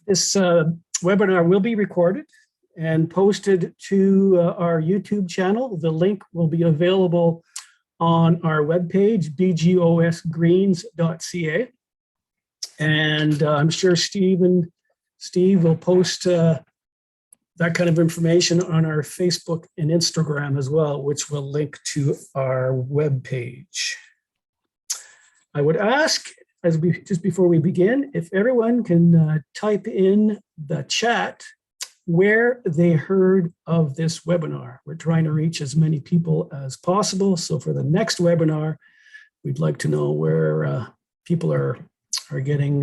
This webinar will be recorded and posted to our YouTube channel. The link will be available on our webpage, bgosgreens.ca. And I'm sure Steve will post that kind of information on our Facebook and Instagram as well, which will link to our webpage. I would ask, just before we begin, if everyone can type in the chat where they heard of this webinar. We're trying to reach as many people as possible. So for the next webinar, we'd like to know where people are getting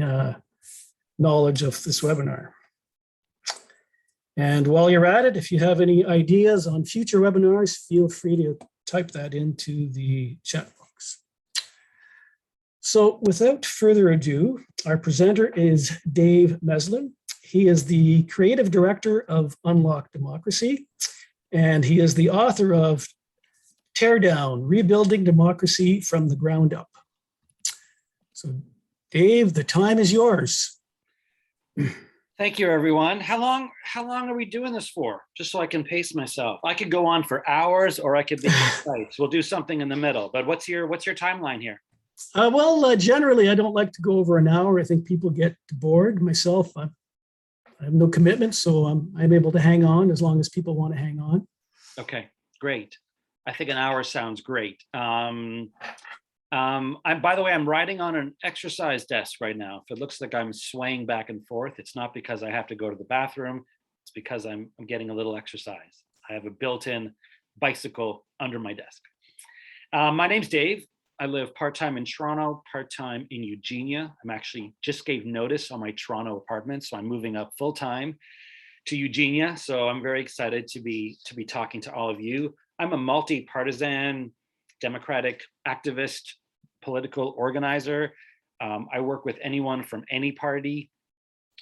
knowledge of this webinar. And while you're at it, if you have any ideas on future webinars, feel free to type that into the chat box. So without further ado, our presenter is Dave Meslin. He is the creative director of Unlock Democracy, and he is the author of Teardown, Rebuilding Democracy from the Ground Up. So Dave, the time is yours. Thank you, everyone. How long are we doing this for? Just so I can pace myself. I could go on for hours, or I could be concise. We'll do something in the middle. But what's your timeline here? Generally, I don't like to go over an hour. I think people get bored. Myself, I have no commitment, so I'm able to hang on as long as people want to hang on. Okay, great. I think an hour sounds great. By the way, I'm riding on an exercise desk right now. If it looks like I'm swaying back and forth, it's not because I have to go to the bathroom. It's because I'm getting a little exercise. I have a built-in bicycle under my desk. My name's Dave. I live part-time in Toronto, part-time in Eugenia. I'm actually just gave notice on my Toronto apartment, so I'm moving up full-time to Eugenia. So I'm very excited to be talking to all of you. I'm a multi-partisan democratic activist, political organizer. I work with anyone from any party.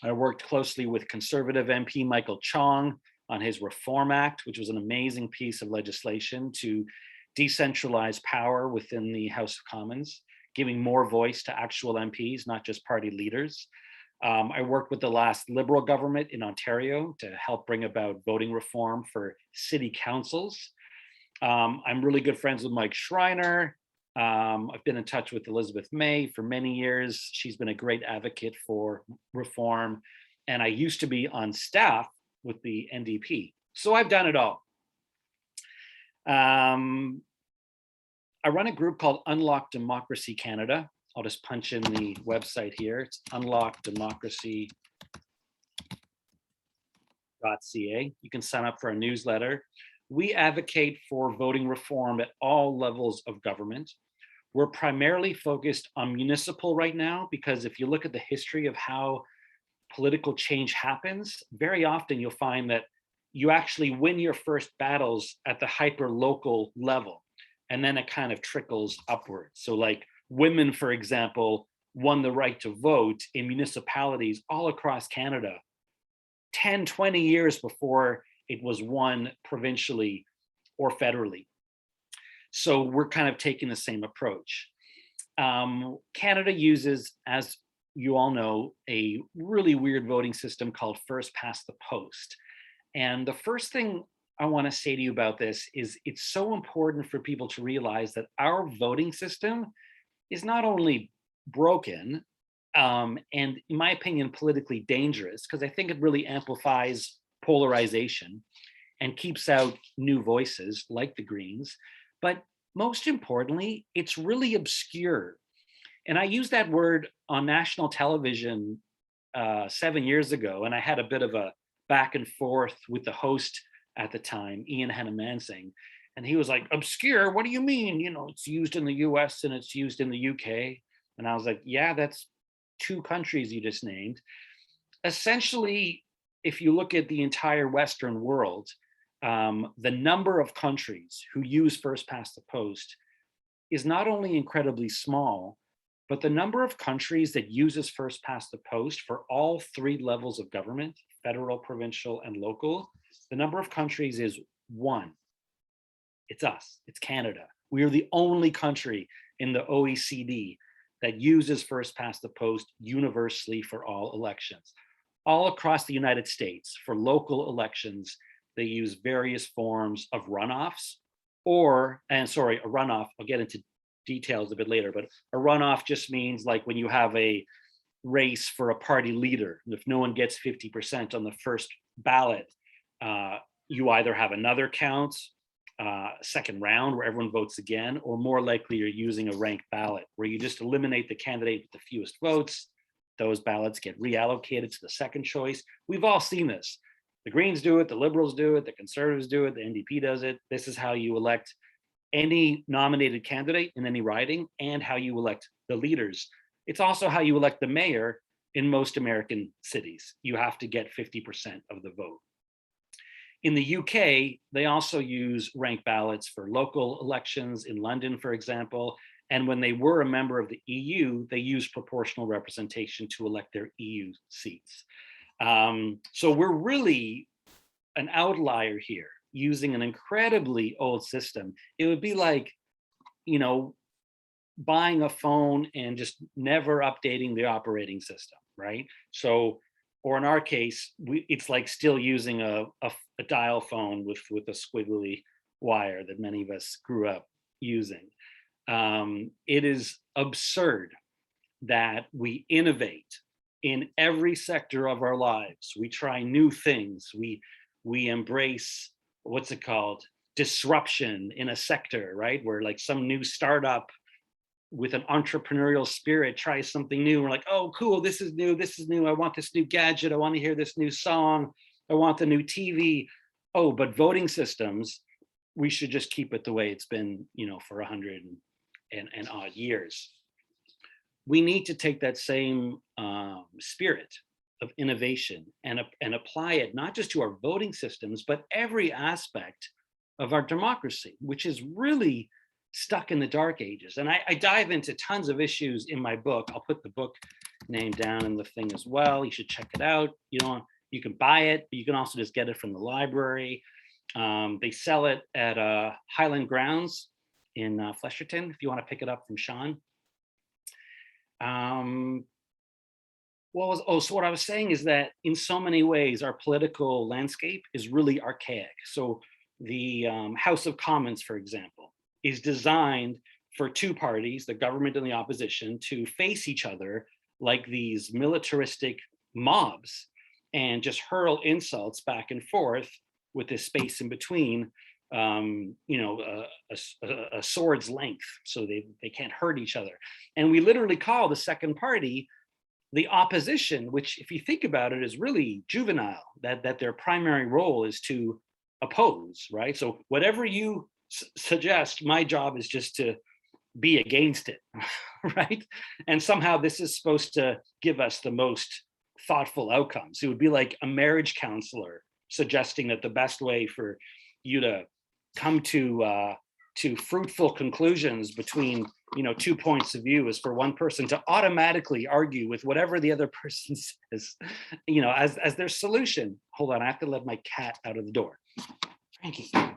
I worked closely with Conservative MP Michael Chong on his Reform Act, which was an amazing piece of legislation to decentralize power within the House of Commons, giving more voice to actual MPs, not just party leaders. I worked with the last Liberal government in Ontario to help bring about voting reform for city councils. I'm really good friends with Mike Schreiner. I've been in touch with Elizabeth May for many years. She's been a great advocate for reform. And I used to be on staff with the NDP. So I've done it all. I run a group called Unlock Democracy Canada. I'll just punch in the website here. It's unlockdemocracy.ca. You can sign up for a newsletter. We advocate for voting reform at all levels of government. We're primarily focused on municipal right now, because if you look at the history of how political change happens, very often you'll find that you actually win your first battles at the hyper-local level, and then it kind of trickles upwards. So like women, for example, won the right to vote in municipalities all across Canada 10, 20 years before it was won provincially or federally. So we're kind of taking the same approach. Canada uses, as you all know, a really weird voting system called first past the post. And the first thing I want to say to you about this is it's so important for people to realize that our voting system is not only broken, and in my opinion, politically dangerous, because I think it really amplifies polarization and keeps out new voices like the Greens. But most importantly, it's really obscure. And I used that word on national television 7 years ago, and I had a bit of a back and forth with the host at the time, Ian Hannah-Mansing. And he was like, obscure, what do you mean? You know, it's used in the US and it's used in the UK. And I was like, yeah, that's two countries you just named. Essentially, if you look at the entire Western world, the number of countries who use first past the post is not only incredibly small, but the number of countries that uses first past the post for all three levels of government, federal, provincial, and local, the number of countries is 1. It's us, it's Canada. We are the only country in the OECD that uses first past the post universally for all elections. all across the United States for local elections, they use various forms of runoffs a runoff, I'll get into details a bit later, but a runoff just means like when you have a race for a party leader, if no one gets 50% on the first ballot, you either have another count, second round where everyone votes again, or more likely you're using a ranked ballot where you just eliminate the candidate with the fewest votes. Those ballots get reallocated to the second choice. We've all seen this. The Greens do it, the Liberals do it, the Conservatives do it, the NDP does it. This is how you elect any nominated candidate in any riding and how you elect the leaders. It's also how you elect the mayor in most American cities. You have to get 50% of the vote. In the UK, they also use ranked ballots for local elections in London, for example. And when they were a member of the EU, they used proportional representation to elect their EU seats. So we're really an outlier here using an incredibly old system. It would be like, buying a phone and just never updating the operating system, right? So, or in our case, it's like still using a dial phone with a squiggly wire that many of us grew up using. It is absurd that we innovate in every sector of our lives. We try new things. We embrace, what's it called? Disruption in a sector, right? Where like some new startup with an entrepreneurial spirit tries something new. We're like, oh, cool, this is new. I want this new gadget. I want to hear this new song. I want the new TV. Oh, but voting systems, we should just keep it the way it's been, for 100 and odd years. We need to take that same spirit of innovation and apply it not just to our voting systems, but every aspect of our democracy, which is really stuck in the dark ages. And I dive into tons of issues in my book. I'll put the book name down in the thing as well. You should check it out. You can buy it, but you can also just get it from the library. They sell it at Highland Grounds in Flesherton, if you want to pick it up from Sean. So what I was saying is that in so many ways, our political landscape is really archaic. So the House of Commons, for example, is designed for two parties, the government and the opposition, to face each other like these militaristic mobs and just hurl insults back and forth with this space in between, a sword's length, so they can't hurt each other. And we literally call the second party the opposition, which, if you think about it, is really juvenile, that their primary role is to oppose, right? So whatever you suggest, my job is just to be against it, right? And somehow this is supposed to give us the most thoughtful outcomes. It would be like a marriage counselor suggesting that the best way for you to come to fruitful conclusions between 2 points of view is for one person to automatically argue with whatever the other person says, as their solution. Hold on, I have to let my cat out of the door. Frankie, I'm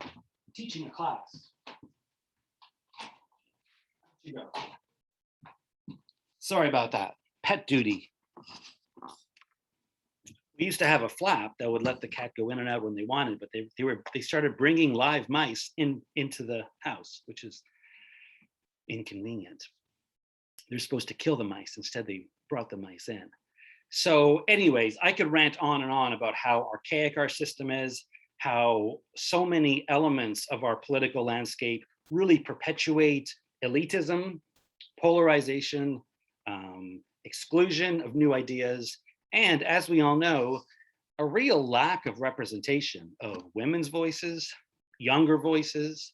teaching a class. You go. Sorry about that. Pet duty. We used to have a flap that would let the cat go in and out when they wanted, but they started bringing live mice into the house, which is inconvenient. They're supposed to kill the mice. Instead, they brought the mice in. So anyways, I could rant on and on about how archaic our system is, how so many elements of our political landscape really perpetuate elitism, polarization, exclusion of new ideas, and as we all know, a real lack of representation of women's voices, younger voices,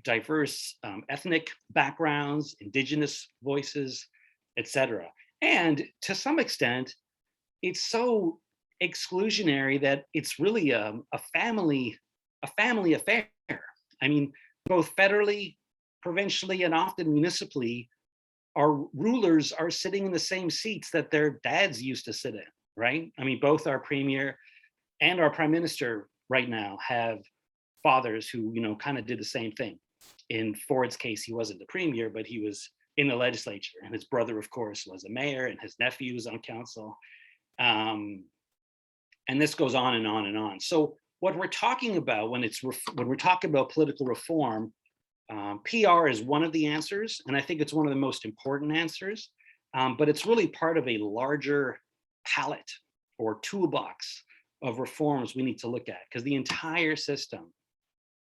diverse ethnic backgrounds, indigenous voices, etc. And to some extent, it's so exclusionary that it's really a family affair. I mean, both federally, provincially, and often municipally, our rulers are sitting in the same seats that their dads used to sit in, right? I mean, both our premier and our prime minister right now have fathers who, kind of did the same thing. In Ford's case, he wasn't the premier, but he was in the legislature, and his brother, of course, was a mayor, and his nephew was on council. And this goes on and on and on. So what we're talking about when we're talking about political reform, PR is one of the answers, and I think it's one of the most important answers, but it's really part of a larger palette or toolbox of reforms we need to look at, because the entire system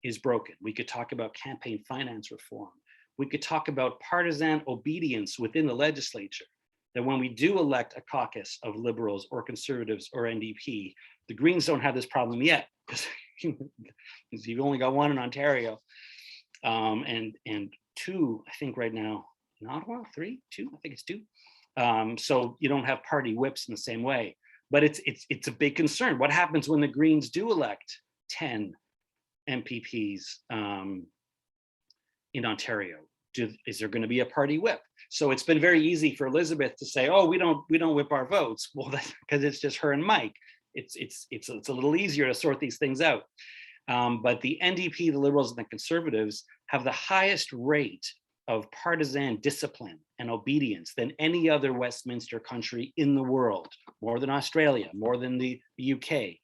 is broken. We could talk about campaign finance reform. We could talk about partisan obedience within the legislature, that when we do elect a caucus of liberals or conservatives or NDP, the Greens don't have this problem yet, because you've only got one in Ontario, and two, I think right now, in Ottawa, two, I think it's two. So you don't have party whips in the same way, but it's a big concern. What happens when the Greens do elect 10 MPPs in Ontario? Is there going to be a party whip? So it's been very easy for Elizabeth to say, "Oh, we don't whip our votes." Well, that's because it's just her and Mike. It's a little easier to sort these things out. But the NDP, the Liberals, and the Conservatives have the highest rate of partisan discipline and obedience than any other Westminster country in the world, more than Australia, more than the UK,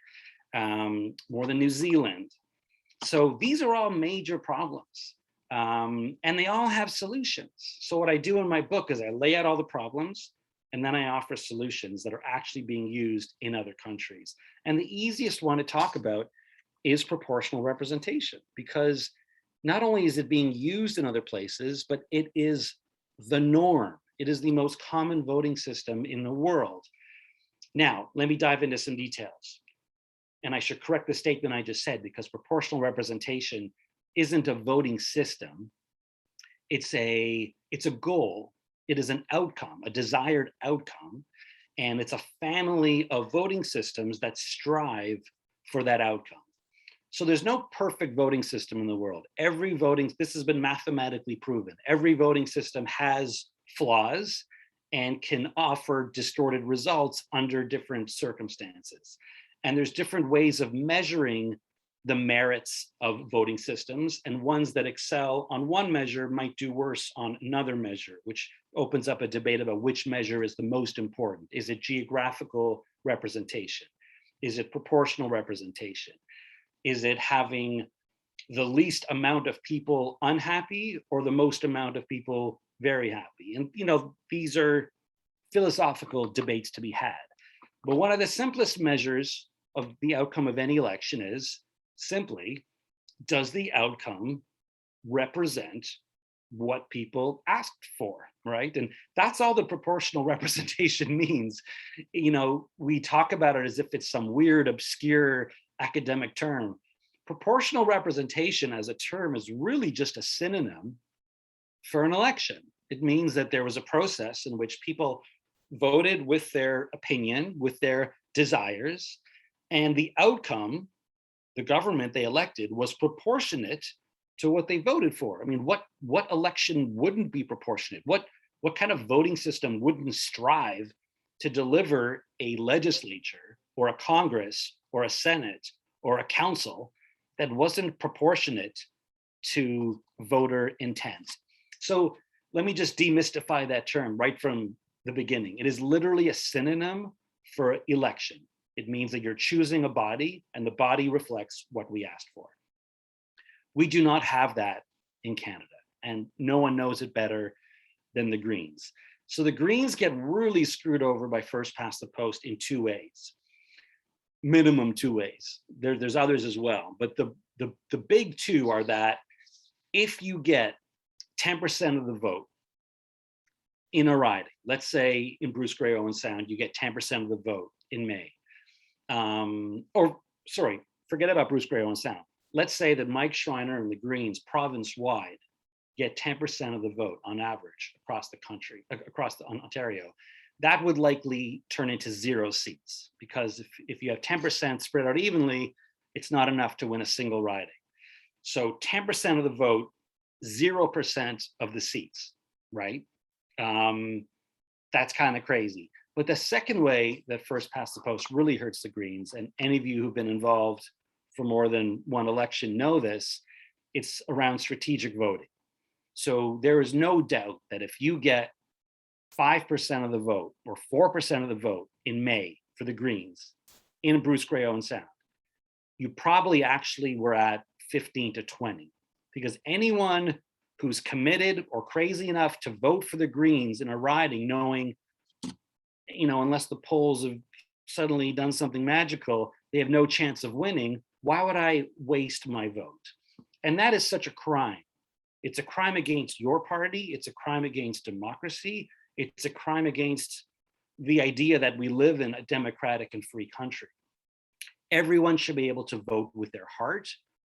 more than New Zealand. So these are all major problems, and they all have solutions. So what I do in my book is I lay out all the problems, and then I offer solutions that are actually being used in other countries. And the easiest one to talk about is proportional representation, because not only is it being used in other places, but it is the norm. It is the most common voting system in the world. Now, let me dive into some details. And I should correct the statement I just said, because proportional representation isn't a voting system. It's a goal. It is an outcome, a desired outcome. And it's a family of voting systems that strive for that outcome. So there's no perfect voting system in the world. This has been mathematically proven. Every voting system has flaws and can offer distorted results under different circumstances. And there's different ways of measuring the merits of voting systems, and ones that excel on one measure might do worse on another measure, which opens up a debate about which measure is the most important. Is it geographical representation? Is it proportional representation? Is it having the least amount of people unhappy or the most amount of people very happy? And these are philosophical debates to be had. But one of the simplest measures of the outcome of any election is simply, does the outcome represent what people asked for, right? And that's all the proportional representation means. We talk about it as if it's some weird, obscure academic term. Proportional representation as a term is really just a synonym for an election. It means that there was a process in which people voted with their opinion, with their desires, and the outcome, the government they elected, was proportionate to what they voted for. I mean, what election wouldn't be proportionate? What kind of voting system wouldn't strive to deliver a legislature or a Congress or a Senate or a council that wasn't proportionate to voter intent? So let me just demystify that term right from the beginning. It is literally a synonym for election. It means that you're choosing a body, and the body reflects what we asked for. We do not have that in Canada, and no one knows it better than the Greens. So the Greens get really screwed over by first past the post in two ways, minimum two ways. There's others as well, but the big two are that if you get 10% of the vote in a riding, let's say in Bruce Grey Owen Sound, you get 10% of the vote in May. Forget about Bruce Grey Owen Sound. Let's say that Mike Schreiner and the Greens province-wide get 10% of the vote on average across the country, across Ontario. That would likely turn into 0 seats, because if you have 10% spread out evenly, it's not enough to win a single riding. So 10% of the vote, 0% of the seats, right? That's kind of crazy. But the second way that first past the post really hurts the Greens, and any of you who've been involved for more than one election know this, it's around strategic voting. So there is no doubt that if you get 5% of the vote or 4% of the vote in May for the Greens in Bruce Grey Owen Sound, you probably actually were at 15 to 20, because anyone who's committed or crazy enough to vote for the Greens in a riding, knowing, unless the polls have suddenly done something magical, they have no chance of winning, why would I waste my vote? And that is such a crime. It's a crime against your party. It's a crime against democracy. It's a crime against the idea that we live in a democratic and free country. Everyone should be able to vote with their heart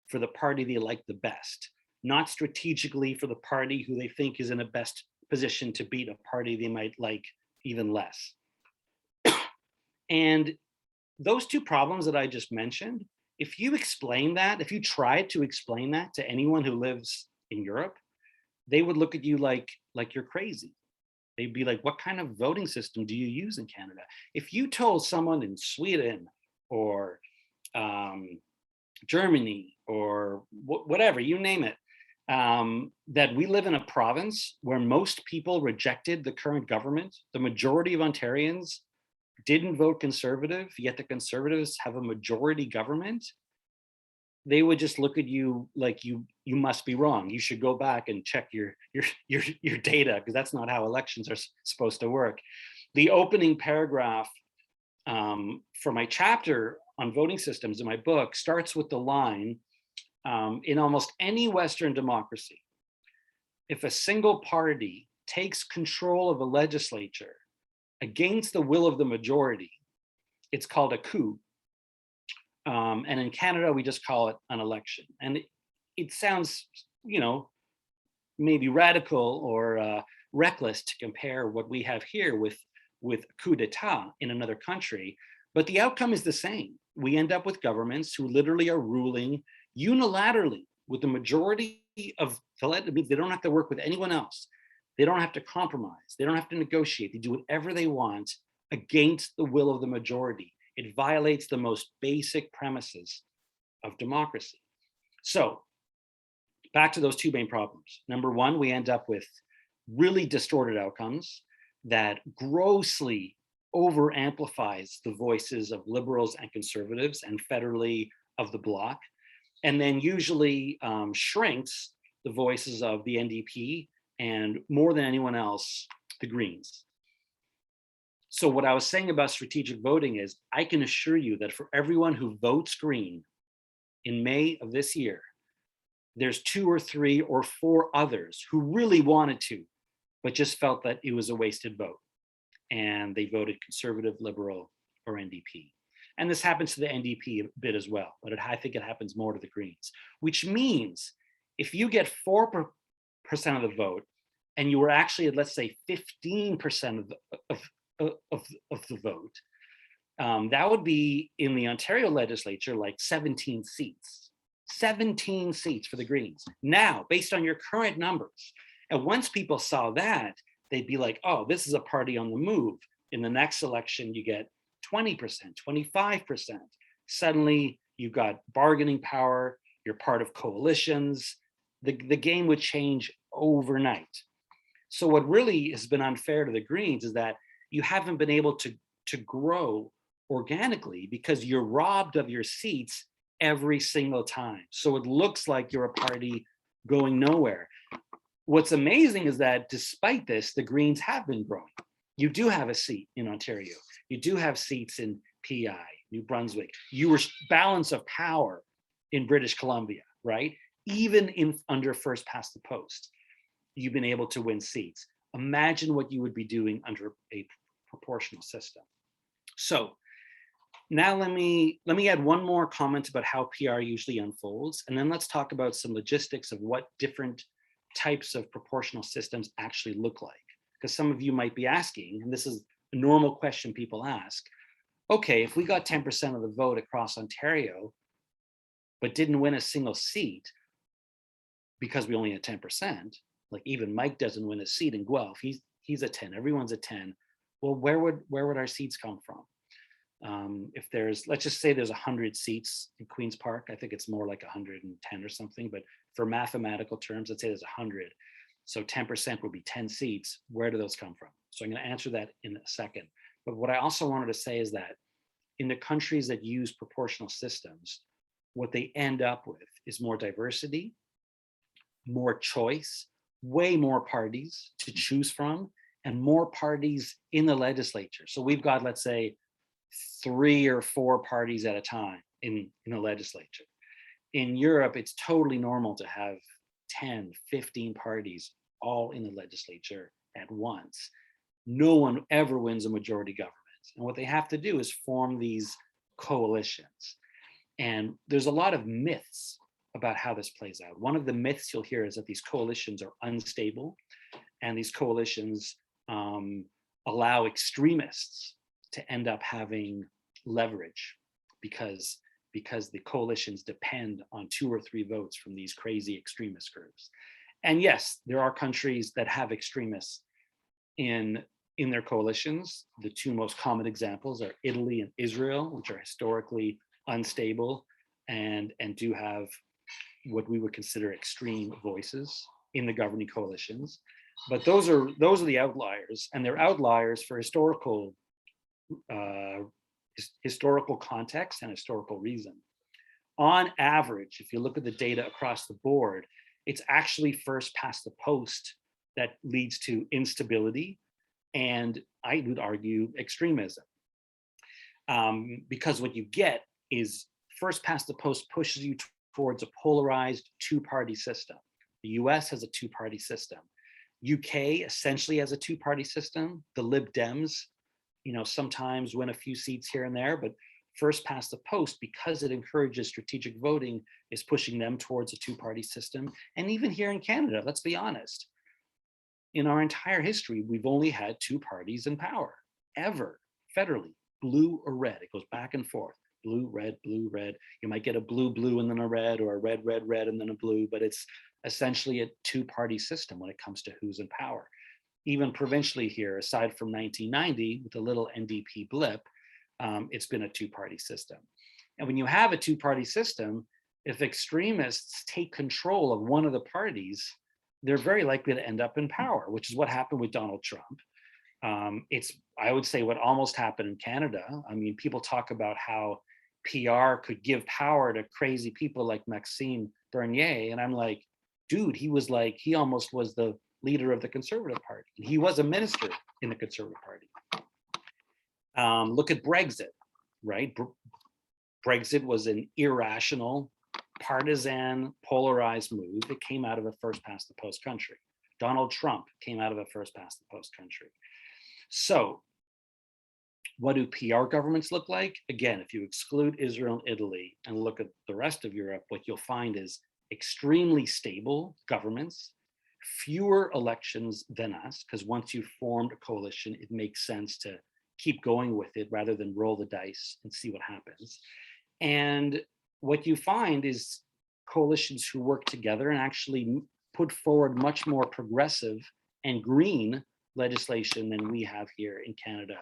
for the party they like the best, not strategically for the party who they think is in the best position to beat a party they might like even less. And those two problems that I just mentioned, if you explain that, if you tried to explain that to anyone who lives in Europe, they would look at you like you're crazy. They'd be like, what kind of voting system do you use in Canada? If you told someone in Sweden or Germany or whatever, you name it, that we live in a province where most people rejected the current government, the majority of Ontarians didn't vote Conservative, yet the Conservatives have a majority government, they would just look at you like you must be wrong. You should go back and check your data, because that's not how elections are supposed to work. The opening paragraph for my chapter on voting systems in my book starts with the line, in almost any Western democracy, if a single party takes control of a legislature against the will of the majority, it's called a coup. And in Canada, we just call it an election. And it sounds, maybe radical or reckless to compare what we have here with coup d'etat in another country, but the outcome is the same. We end up with governments who literally are ruling unilaterally with the majority of it means they don't have to work with anyone else. They don't have to compromise. They don't have to negotiate. They do whatever they want against the will of the majority. It violates the most basic premises of democracy. So back to those two main problems. Number one, we end up with really distorted outcomes that grossly over amplifies the voices of liberals and conservatives and federally of the bloc, and then usually shrinks the voices of the NDP and, more than anyone else, the Greens. So what I was saying about strategic voting is, I can assure you that for everyone who votes Green in May of this year, there's 2 or 3 or 4 others who really wanted to, but just felt that it was a wasted vote. And they voted Conservative, Liberal, or NDP. And this happens to the NDP a bit as well, but I think it happens more to the Greens, which means if you get 4% of the vote and you were actually at, let's say, 15% of the vote, that would be in the Ontario legislature like 17 seats. 17 seats for the Greens. Now, based on your current numbers, and once people saw that, they'd be like, oh, this is a party on the move. In the next election, you get 20%, 25%. Suddenly, you've got bargaining power, you're part of coalitions. The game would change overnight. So what really has been unfair to the Greens is that you haven't been able to grow organically because you're robbed of your seats every single time. So it looks like you're a party going nowhere. What's amazing is that despite this, the Greens have been growing. You do have a seat in Ontario. You do have seats in PI, New Brunswick. You were balance of power in British Columbia, right? Even in under first past the post, you've been able to win seats. Imagine what you would be doing under a proportional system. So now let me add one more comment about how PR usually unfolds, and then let's talk about some logistics of what different types of proportional systems actually look like. Because some of you might be asking, and this is a normal question people ask, okay, if we got 10% of the vote across Ontario, but didn't win a single seat because we only had 10%, like even Mike doesn't win a seat in Guelph, he's a 10, everyone's a 10. Well, where would our seats come from? If there's, let's just say there's 100 seats in Queen's Park, I think it's more like 110 or something, but for mathematical terms, let's say there's 100. So 10% would be 10 seats. Where do those come from? So I'm going to answer that in a second. But what I also wanted to say is that in the countries that use proportional systems, what they end up with is more diversity, more choice, way more parties to choose from, and more parties in the legislature. So we've got, let's say, 3 or 4 parties at a time in the legislature. In Europe, it's totally normal to have 10, 15 parties all in the legislature at once. No one ever wins a majority government. And what they have to do is form these coalitions. And there's a lot of myths about how this plays out. One of the myths you'll hear is that these coalitions are unstable, and these coalitions allow extremists to end up having leverage because the coalitions depend on 2 or 3 votes from these crazy extremist groups. And yes, there are countries that have extremists in their coalitions. The 2 most common examples are Italy and Israel, which are historically unstable and do have what we would consider extreme voices in the governing coalitions. But those are the outliers, and they're outliers for historical context and historical reason. On average, if you look at the data across the board, it's actually first past the post that leads to instability, and I would argue extremism. Because what you get is first past the post pushes you towards a polarized 2-party system. The US has a 2-party system. UK essentially has a 2-party system. The Lib Dems, sometimes win a few seats here and there, but first past the post, because it encourages strategic voting, is pushing them towards a 2-party system. And even here in Canada, let's be honest, in our entire history, we've only had 2 parties in power, ever, federally, blue or red. It goes back and forth, blue, red, blue, red. You might get a blue, blue, and then a red, or a red, red, red, and then a blue, but it's essentially a 2-party system when it comes to who's in power. Even provincially here, aside from 1990, with a little NDP blip, it's been a 2-party system. And when you have a 2-party system, if extremists take control of one of the parties, they're very likely to end up in power, which is what happened with Donald Trump. It's, I would say, what almost happened in Canada. I mean, people talk about how PR could give power to crazy people like Maxime Bernier, and I'm like, dude, he almost was the leader of the Conservative Party. He was a minister in the Conservative Party. Look at Brexit, right? Brexit was an irrational, partisan, polarized move. It came out of a first past the post country. Donald Trump came out of a first past the post country. So what do PR governments look like? Again, if you exclude Israel and Italy and look at the rest of Europe, what you'll find is extremely stable governments, fewer elections than us, because once you've formed a coalition, it makes sense to keep going with it rather than roll the dice and see what happens. And what you find is coalitions who work together and actually put forward much more progressive and green legislation than we have here in Canada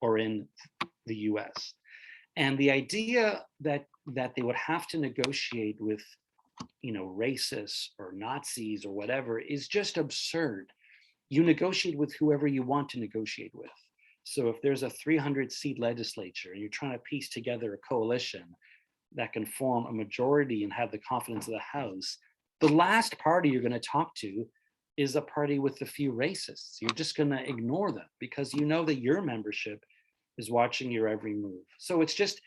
or in the US. And the idea that they would have to negotiate with, racists or Nazis or whatever is just absurd. You negotiate with whoever you want to negotiate with. So if there's a 300-seat legislature and you're trying to piece together a coalition that can form a majority and have the confidence of the House, the last party you're going to talk to is a party with a few racists. You're just going to ignore them because you know that your membership is watching your every move. So it's just,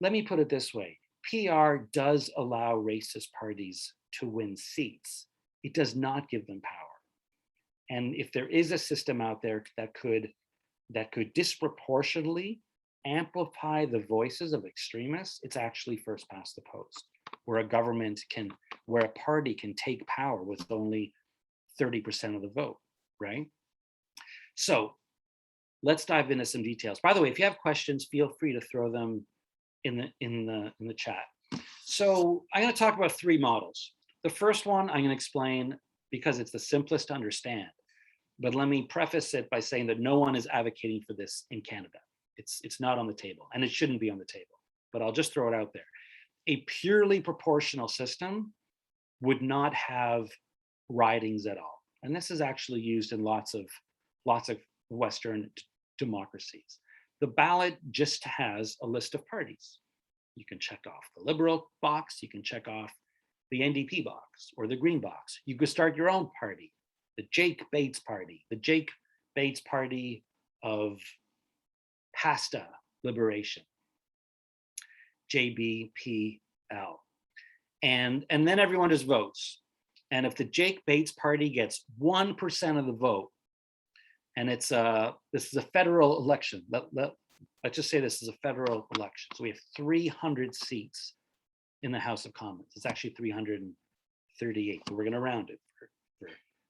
let me put it this way. PR does allow racist parties to win seats. It does not give them power. And if there is a system out there that could disproportionately amplify the voices of extremists, it's actually first past the post, where a party can take power with only 30% of the vote, right? So let's dive into some details. By the way, if you have questions, feel free to throw them in the chat. So I'm going to talk about 3 models. The first one I'm going to explain because it's the simplest to understand. But let me preface it by saying that no one is advocating for this in Canada. It's not on the table, and it shouldn't be on the table, but I'll just throw it out there. A purely proportional system would not have ridings at all. And this is actually used in lots of Western democracies. The ballot just has a list of parties. You can check off the Liberal box, you can check off the NDP box or the Green box. You could start your own party, the Jake Bates Party, the Jake Bates Party of Pasta Liberation, JBPL. And then everyone just votes. And if the Jake Bates Party gets 1% of the vote, and this is a federal election. Let's just say this is a federal election. So we have 300 seats in the House of Commons. It's actually 338, but we're going to round it for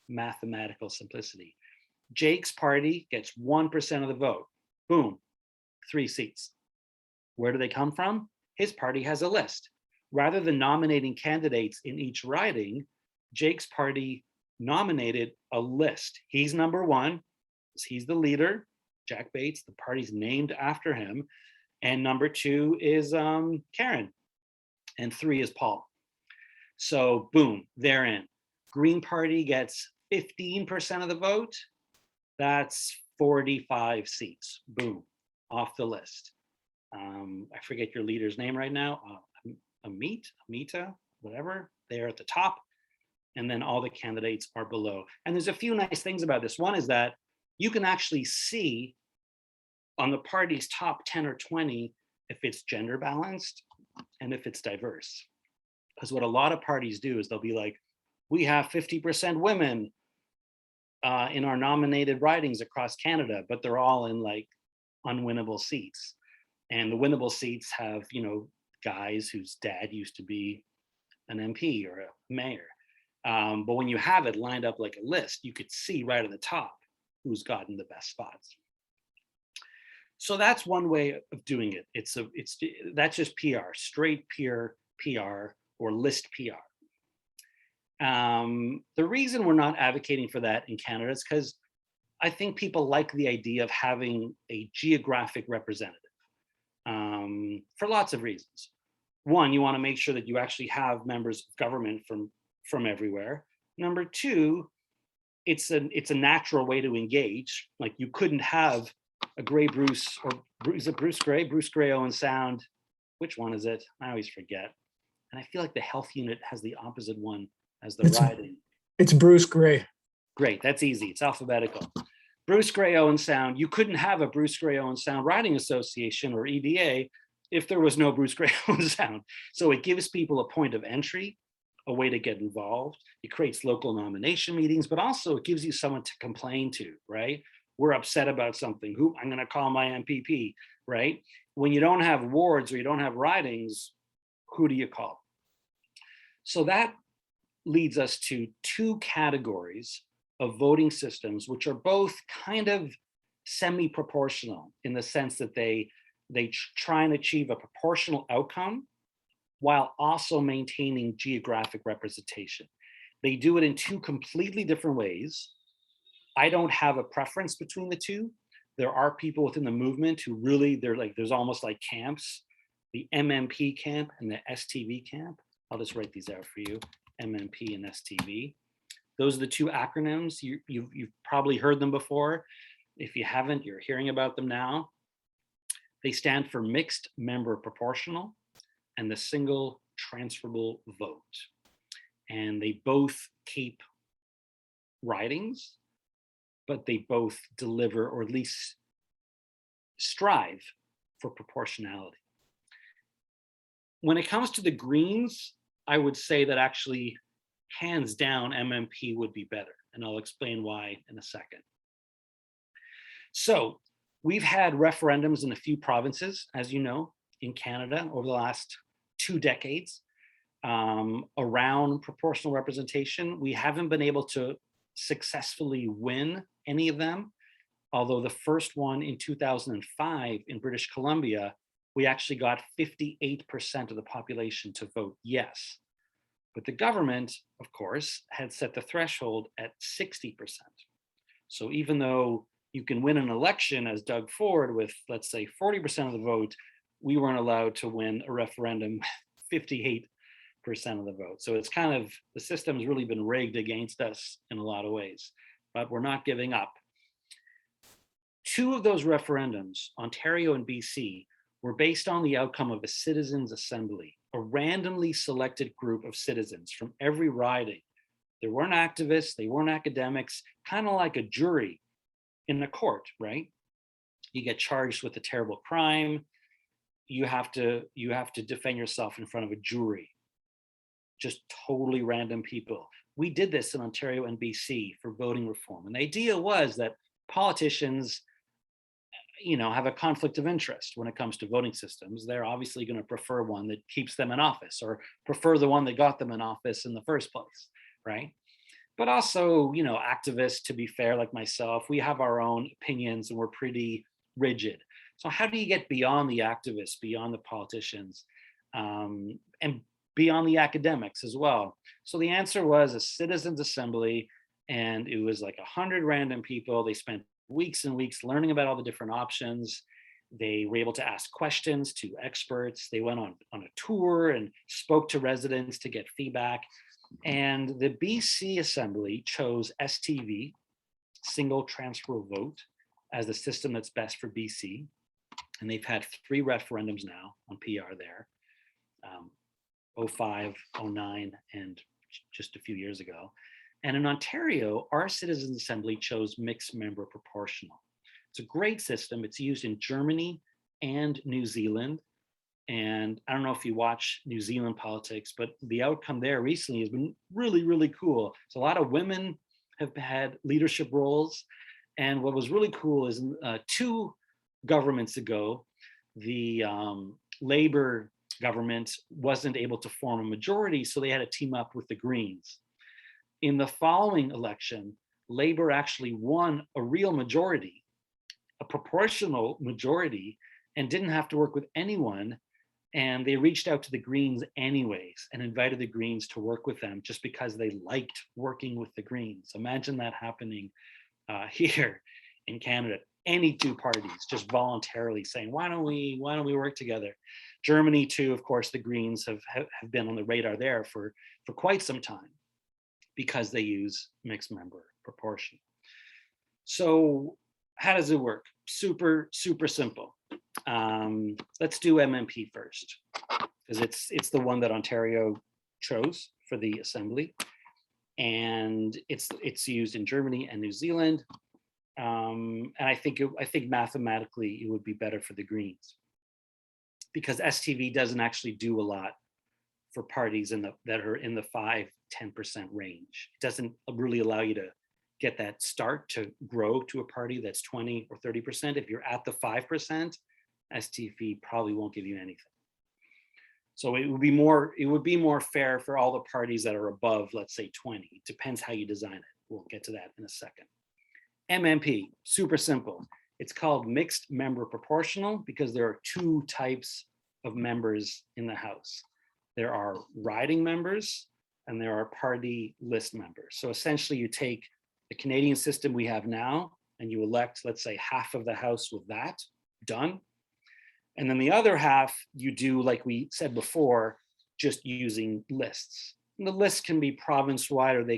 mathematical simplicity. Jake's party gets 1% of the vote. Boom, 3 seats. Where do they come from? His party has a list. Rather than nominating candidates in each riding, Jake's party nominated a list. He's number 1. He's the leader, Jack Bates. The party's named after him. And number 2 is Karen. And 3 is Paul. So boom, they're in. Green Party gets 15% of the vote. That's 45 seats. Boom, off the list. I forget your leader's name right now. Amita, whatever. They're at the top. And then all the candidates are below. And there's a few nice things about this. One is that you can actually see on the party's top 10 or 20 if it's gender balanced and if it's diverse. Because what a lot of parties do is they'll be like, we have 50% women in our nominated ridings across Canada, but they're all in like unwinnable seats. And the winnable seats have, guys whose dad used to be an MP or a mayor. But when you have it lined up like a list, you could see right at the top who's gotten the best spots. So that's one way of doing it. That's just PR, straight pure PR or list PR. The reason we're not advocating for that in Canada is because I think people like the idea of having a geographic representative for lots of reasons. One, you want to make sure that you actually have members of government from everywhere. Number 2, it's a natural way to engage. Like you couldn't have a Grey Bruce, or is it Bruce Grey? Bruce Grey Owen Sound. Which one is it? I always forget. And I feel like the health unit has the opposite one as the riding. It's Bruce Grey. Great, that's easy. It's alphabetical. Bruce Grey Owen Sound. You couldn't have a Bruce Grey Owen Sound Riding Association or EDA if there was no Bruce Grey Owen Sound. So it gives people a point of entry, a way to get involved. It creates local nomination meetings, but also it gives you someone to complain to, right? We're upset about something. Who I'm going to call my MPP, right? When you don't have wards or you don't have ridings, who do you call? So that leads us to 2 categories of voting systems, which are both kind of semi-proportional in the sense that they try and achieve a proportional outcome while also maintaining geographic representation. They do it in 2 completely different ways. I don't have a preference between the 2. There are people within the movement who really, there's almost like camps, the MMP camp and the STV camp. I'll just write these out for you, MMP and STV. Those are the 2 acronyms. You've probably heard them before. If you haven't, you're hearing about them now. They stand for Mixed Member Proportional and the Single Transferable Vote. And they both keep ridings, but they both deliver, or at least strive for, proportionality. When it comes to the Greens, I would say that actually, hands down, MMP would be better. And I'll explain why in a second. So we've had referendums in a few provinces, as you know, in Canada over the last 2 decades around proportional representation. We haven't been able to successfully win any of them, although the first one in 2005 in British Columbia, we actually got 58% of the population to vote yes. But the government, of course, had set the threshold at 60%. So even though you can win an election as Doug Ford with, let's say, 40% of the vote, we weren't allowed to win a referendum with 58% of the vote. So it's kind of, the system's really been rigged against us in a lot of ways, but we're not giving up. Two of those referendums, Ontario and BC, were based on the outcome of a citizens' assembly, a randomly selected group of citizens from every riding. They weren't activists, they weren't academics, kind of like a jury in a court, right? You get charged with a terrible crime. You have to defend yourself in front of a jury. Just totally random people. We did this in Ontario and BC for voting reform. And the idea was that politicians, have a conflict of interest when it comes to voting systems. They're obviously going to prefer one that keeps them in office, or prefer the one that got them in office in the first place, right? But also, activists, to be fair, like myself, we have our own opinions and we're pretty rigid. So how do you get beyond the activists, beyond the politicians, and beyond the academics as well? So the answer was a citizens' assembly, and it was like 100 random people. They spent weeks and weeks learning about all the different options. They were able to ask questions to experts. They went on a tour and spoke to residents to get feedback. And the BC Assembly chose STV, single transferable vote, as the system that's best for BC. And they've had 3 referendums now on PR there, 05, 09, and just a few years ago. And in Ontario, our Citizens Assembly chose mixed member proportional. It's a great system. It's used in Germany and New Zealand. And I don't know if you watch New Zealand politics, but the outcome there recently has been really, really cool. So a lot of women have had leadership roles. And what was really cool is 2 governments ago, the Labour government wasn't able to form a majority, so they had to team up with the Greens. In the following election, Labour actually won a real majority, a proportional majority, and didn't have to work with anyone. And they reached out to the Greens anyways and invited the Greens to work with them just because they liked working with the Greens. Imagine that happening here in Canada. Any 2 parties just voluntarily saying, why don't we work together? Germany too, of course, the Greens have been on the radar there for quite some time, because they use mixed member proportion. So how does it work? Super, super simple. Let's do MMP first, because it's the one that Ontario chose for the assembly, and it's used in Germany and New Zealand. And I think mathematically it would be better for the Greens, because STV doesn't actually do a lot for parties that are in the 5-10% range. It doesn't really allow you to get that start to grow to a party that's 20 or 30%. If you're at the 5%, STV probably won't give you anything. So it would be more fair for all the parties that are above, let's say 20. It depends how you design it. We'll get to that in a second. MMP, super simple. It's called mixed member proportional because there are 2 types of members in the House. There are riding members and there are party list members. So essentially you take the Canadian system we have now and you elect, let's say, half of the House with that, done. And then the other half you do, like we said before, just using lists. And the lists can be province-wide, or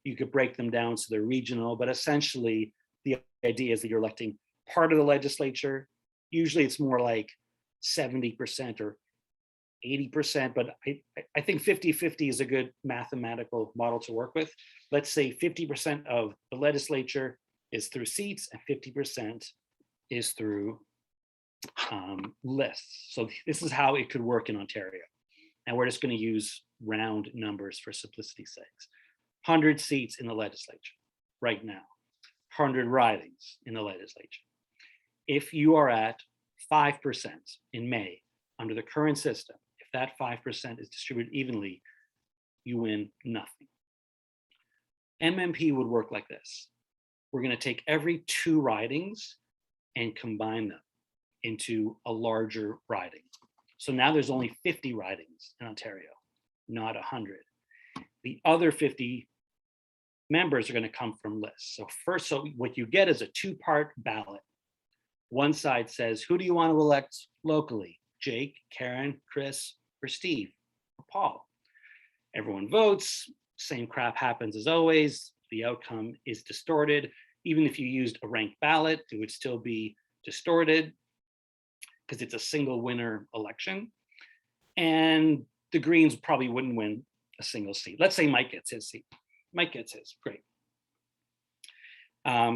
you could break them down so they're regional, but essentially the idea is that you're electing part of the legislature. Usually it's more like 70% or 80%, but I think 50-50 is a good mathematical model to work with. Let's say 50% of the legislature is through seats and 50% is through lists. So this is how it could work in Ontario. And we're just going to use round numbers for simplicity's sake. 100 seats in the legislature right now, 100 ridings in the legislature. If you are at 5% in May under the current system, if that 5% is distributed evenly, you win nothing. MMP would work like this. We're going to take every 2 ridings and combine them into a larger riding. So now there's only 50 ridings in Ontario, not 100. The other 50 members are going to come from lists. So what you get is a 2-part ballot. One side says, who do you want to elect locally? Jake, Karen, Chris, or Steve, or Paul? Everyone votes, same crap happens as always. The outcome is distorted. Even if you used a ranked ballot, it would still be distorted because it's a single winner election. And the Greens probably wouldn't win a single seat. Let's say Mike gets his seat. Mike gets his, great.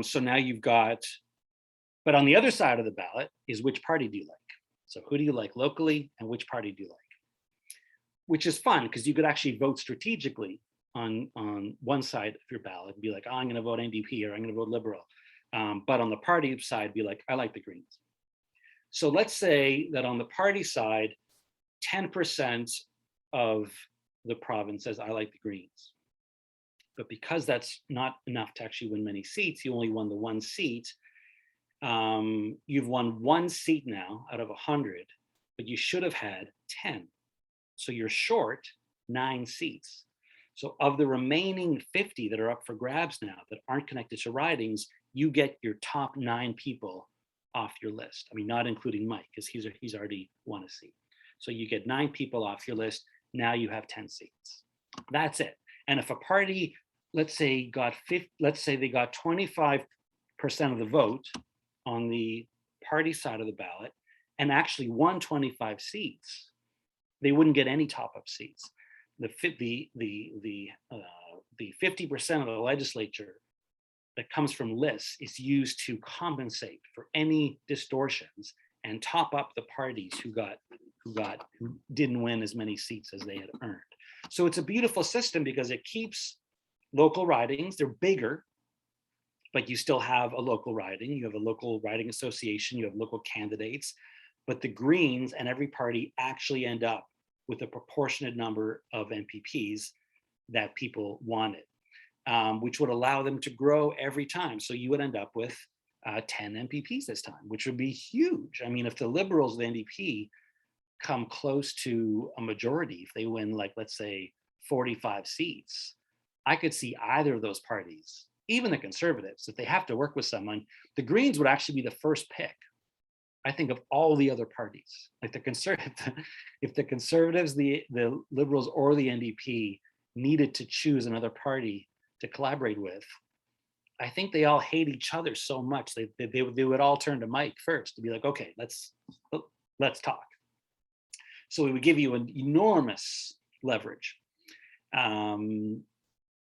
So now you've got, but on the other side of the ballot is which party do you like? So who do you like locally and which party do you like? Which is fun because you could actually vote strategically on one side of your ballot and be like, oh, I'm going to vote NDP or I'm going to vote Liberal. But on the party side, be like, I like the Greens. So let's say that on the party side, 10% of the province says, I like the Greens. But because that's not enough to actually win many seats, you only won the one seat. You've won one seat now out of 100, but you should have had 10. So you're short 9 seats. So of the remaining 50 that are up for grabs now that aren't connected to ridings, you get your top 9 people off your list. I mean, not including Mike, because he's already won a seat. So you get 9 people off your list. Now you have 10 seats. That's it. And if a party, let's say they got 25% of the vote on the party side of the ballot and actually won 25 seats, they wouldn't get any top-up seats. The 50% of the legislature that comes from lists is used to compensate for any distortions and top up the parties who didn't win as many seats as they had earned. So it's a beautiful system because it keeps local ridings, they're bigger, but you still have a local riding, you have a local riding association, you have local candidates, but the Greens and every party actually end up with a proportionate number of MPPs that people wanted, which would allow them to grow every time. So you would end up with 10 MPPs this time, which would be huge. I mean, if the Liberals, the NDP, come close to a majority, if they win, like, let's say 45 seats, I could see either of those parties, even the Conservatives, if they have to work with someone, the Greens would actually be the first pick, I think, of all the other parties. Like if the Conservatives, the Liberals, or the NDP needed to choose another party to collaborate with, I think they all hate each other so much they would all turn to Mike first to be like, okay, let's talk. So it would give you an enormous leverage. And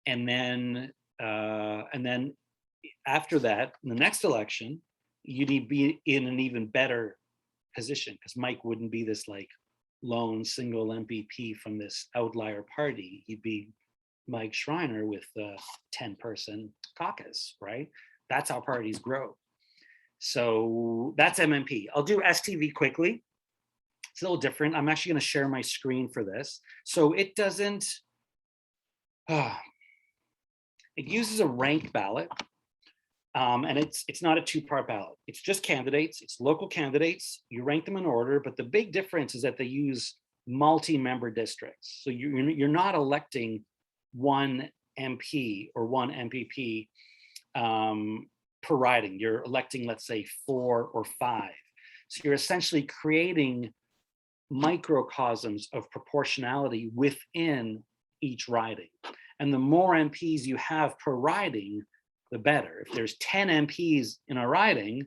then after that, in the next election, you'd be in an even better position because Mike wouldn't be this like lone single MPP from this outlier party. He'd be Mike Schreiner with the 10-person caucus, right? That's how parties grow. So that's MMP. I'll do STV quickly. It's a little different. I'm actually going to share my screen for this. So it doesn't, it uses a ranked ballot. And it's not a 2-part ballot. It's just candidates. It's local candidates. You rank them in order, but the big difference is that they use multi-member districts. So you're not electing one MP or one MPP per riding. You're electing, let's say, 4 or 5. So you're essentially creating microcosms of proportionality within each riding. And the more MPs you have per riding, the better. If there's 10 MPs in a riding,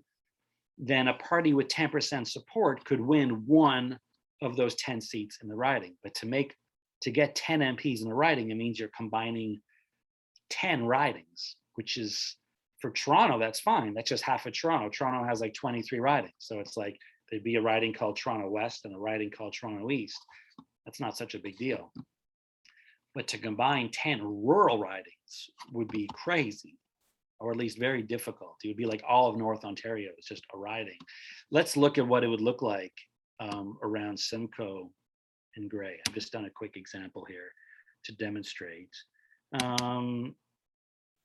then a party with 10% support could win one of those 10 seats in the riding. But to get 10 MPs in a riding, it means you're combining 10 ridings, which is, for Toronto, that's fine. That's just half of Toronto. Toronto has like 23 ridings. So it's like there'd be a riding called Toronto West and a riding called Toronto East. That's not such a big deal. But to combine 10 rural ridings would be crazy, or at least very difficult. It would be like all of North Ontario. It's just a riding. Let's look at what it would look like around Simcoe and Gray. I've just done a quick example here to demonstrate.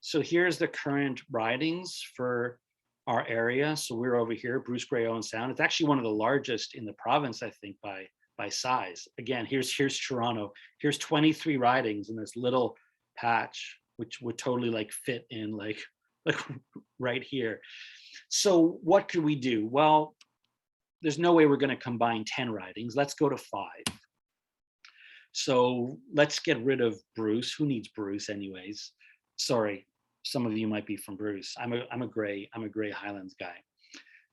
So here's the current ridings for our area. So we're over here, Bruce Grey, Owen Sound. It's actually one of the largest in the province, I think, by size. Again, here's Toronto. Here's 23 ridings in this little patch, which would totally like fit in like right here. So what could we do? Well, there's no way we're going to combine 10 ridings. Let's go to 5. So let's get rid of Bruce. Who needs Bruce anyways? Sorry, some of you might be from Bruce. I'm a gray Highlands guy.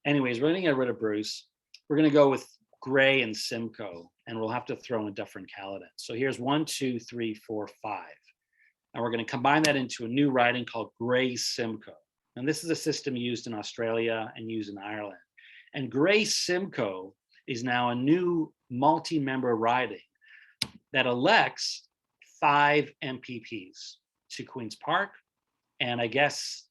Anyways, we're gonna get rid of Bruce. We're gonna go with Gray and Simcoe, and we'll have to throw in Dufferin Caledon. So here's 1, 2, 3, 4, 5. And we're gonna combine that into a new riding called Gray Simcoe. And this is a system used in Australia and used in Ireland. And Gray Simcoe is now a new multi-member riding that elects 5 MPPs to Queen's Park. And I guess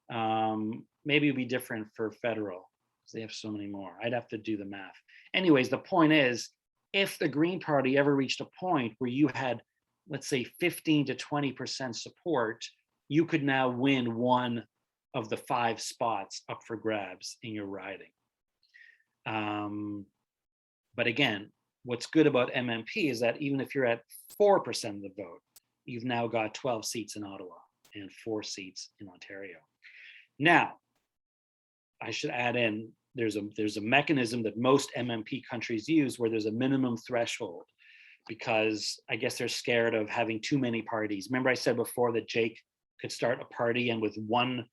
maybe it'd be different for federal because they have so many more. I'd have to do the math. Anyways, the point is, if the Green Party ever reached a point where you had, let's say, 15 to 20% support, you could now win one of the 5 spots up for grabs in your riding. But again, what's good about MMP is that even if you're at 4% of the vote, you've now got 12 seats in Ottawa and 4 seats in Ontario. Now, I should add in, there's a mechanism that most MMP countries use where there's a minimum threshold, because I guess they're scared of having too many parties. Remember I said before that Jake could start a party and with 1%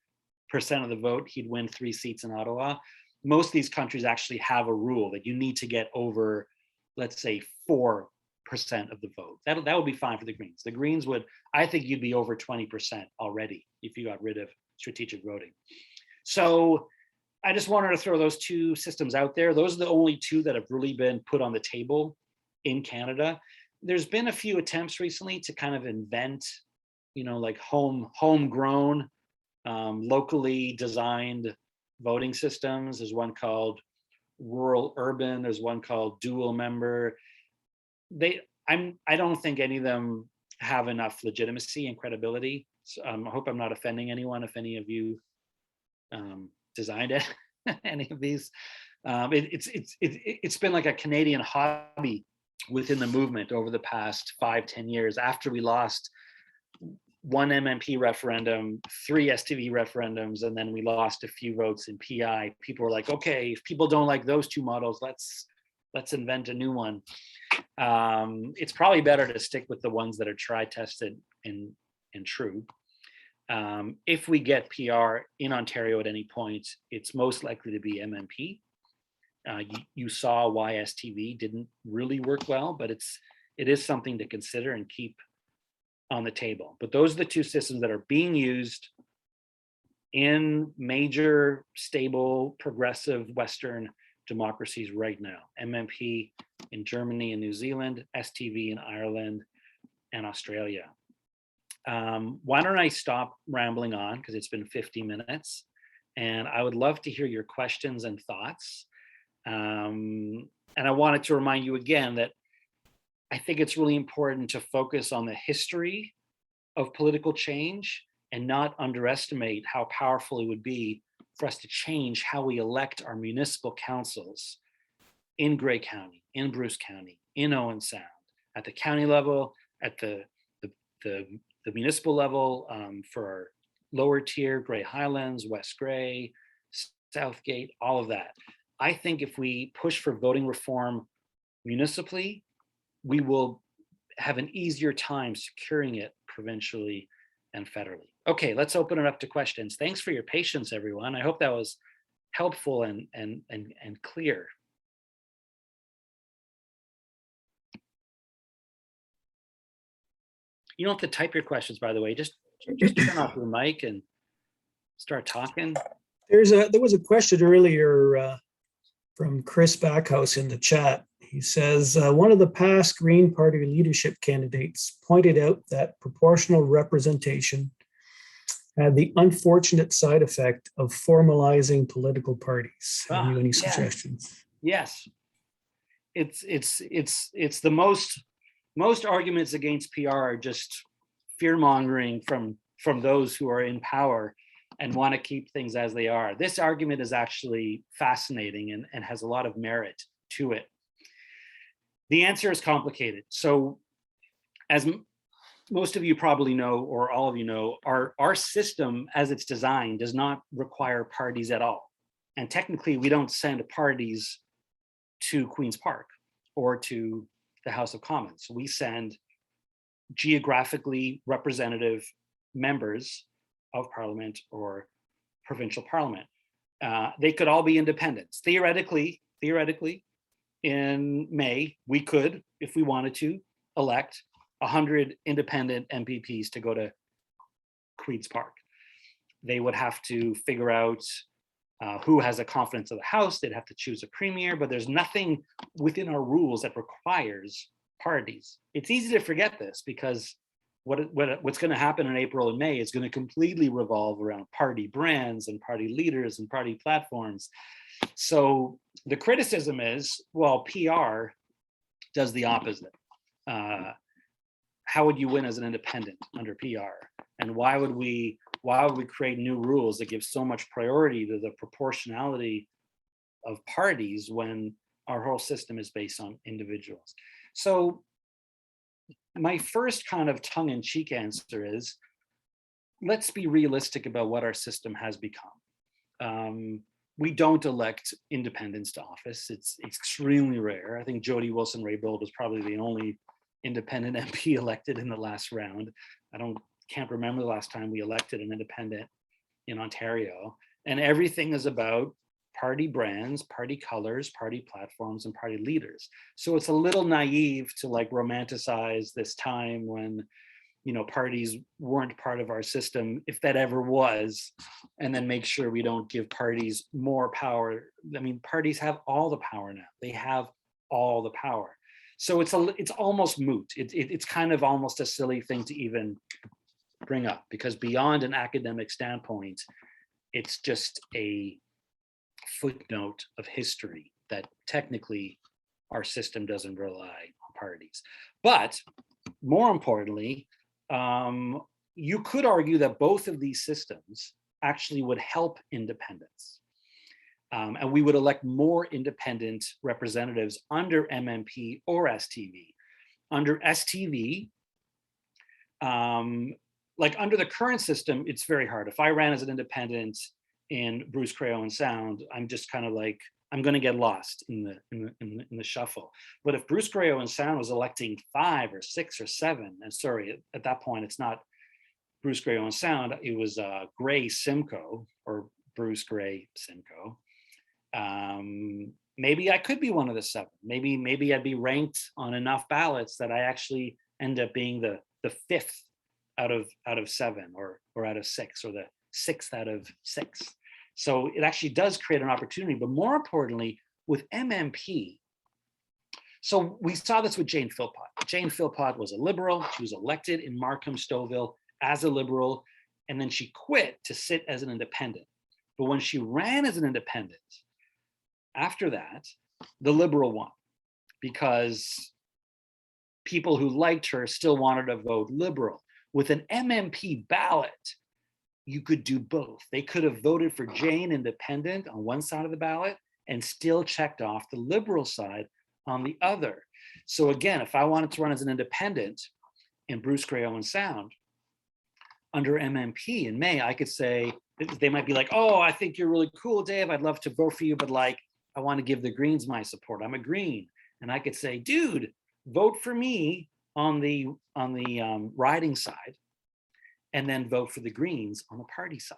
of the vote, he'd win 3 seats in Ottawa. Most of these countries actually have a rule that you need to get over, let's say, 4% of the vote. That would be fine for the Greens. The Greens would, I think you'd be over 20% already if you got rid of strategic voting. So I just wanted to throw those 2 systems out there. Those are the only 2 that have really been put on the table in Canada. There's been a few attempts recently to kind of invent, like homegrown, locally designed voting systems. There's one called rural urban. There's one called dual member. I don't think any of them have enough legitimacy and credibility. So, I hope I'm not offending anyone if any of you designed it, any of these. It's been like a Canadian hobby within the movement over the past 5-10 years. After we lost 1 MMP referendum, 3 STV referendums, and then we lost a few votes in PI, people were like, okay, if people don't like those 2 models, let's invent a new one. It's probably better to stick with the ones that are tried, tested, and true. If we get PR in Ontario at any point, it's most likely to be MMP. You saw why STV didn't really work well, but it is something to consider and keep on the table. But those are the 2 systems that are being used in major, stable, progressive Western democracies right now. MMP in Germany and New Zealand, STV in Ireland and Australia. Why don't I stop rambling on, because it's been 50 minutes, and I would love to hear your questions and thoughts. And I wanted to remind you again that I think it's really important to focus on the history of political change and not underestimate how powerful it would be for us to change how we elect our municipal councils in Grey County, in Bruce County, in Owen Sound, at the county level, at the municipal level, for our lower tier, Grey Highlands, West Grey, Southgate, all of that. I think if we push for voting reform municipally, we will have an easier time securing it provincially and federally. Okay, let's open it up to questions. Thanks for your patience, everyone. I hope that was helpful and clear. You don't have to type your questions, by the way. Just turn off your mic and start talking. There was a question earlier from Chris Backhouse in the chat. He says, one of the past Green Party leadership candidates pointed out that proportional representation had the unfortunate side effect of formalizing political parties. Have you any suggestions? Yes. It's the most arguments against PR are just fear-mongering from those who are in power and want to keep things as they are. This argument is actually fascinating and has a lot of merit to it. The answer is complicated. So as most of you probably know, or all of you know, our system as it's designed does not require parties at all. And technically we don't send parties to Queen's Park or to the House of Commons. We send geographically representative members of parliament or provincial parliament. They could all be independents. Theoretically, in May, we could, if we wanted to, elect 100 independent MPPs to go to Queen's Park. They would have to figure out who has the confidence of the House. They'd have to choose a premier, but there's nothing within our rules that requires parties. It's easy to forget this because what's going to happen in April and May is going to completely revolve around party brands and party leaders and party platforms. So the criticism is, well, PR does the opposite. How would you win as an independent under PR? And why would we create new rules that give so much priority to the proportionality of parties when our whole system is based on individuals? So my first kind of tongue-in-cheek answer is, let's be realistic about what our system has become. We don't elect independents to office. It's extremely rare. I think Jody Wilson-Raybould was probably the only independent MP elected in the last round. Can't remember the last time we elected an independent in Ontario. And everything is about party brands, party colors, party platforms, and party leaders. So it's a little naive to like romanticize this time when, you know, parties weren't part of our system, if that ever was, and then make sure we don't give parties more power. I mean, parties have all the power now. They have all the power. So it's almost moot. It's kind of almost a silly thing to even bring up, because beyond an academic standpoint, it's just a footnote of history that technically our system doesn't rely on parties. But more importantly, you could argue that both of these systems actually would help independence. And we would elect more independent representatives under MMP or STV. Under STV, like under the current system, it's very hard. If I ran as an independent in Bruce Crayon Sound, I'm just kind of like, I'm going to get lost in the shuffle. But if Bruce Crayon Sound was electing 5 or 6 or 7, and sorry, at that point, it's not Bruce Crayon Sound, it was Gray Simcoe or Bruce Gray Simcoe. Maybe I could be one of the 7. Maybe I'd be ranked on enough ballots that I actually end up being the 5th out of 7 or out of 6, or the 6th out of 6. So it actually does create an opportunity. But more importantly, with MMP, so we saw this with Jane Philpott. Jane Philpott was a Liberal. She was elected in Markham-Stouffville as a Liberal, and then she quit to sit as an independent. But when she ran as an independent, after that, the Liberal won, because people who liked her still wanted to vote Liberal. With an MMP ballot, you could do both. They could have voted for Jane independent on one side of the ballot and still checked off the Liberal side on the other. So again, if I wanted to run as an independent in Bruce Crayon Sound under MMP in May, I could say, they might be like, oh, I think you're really cool, Dave. I'd love to vote for you, but like, I want to give the Greens my support. I'm a Green. And I could say, dude, vote for me on the riding side, and then vote for the Greens on the party side.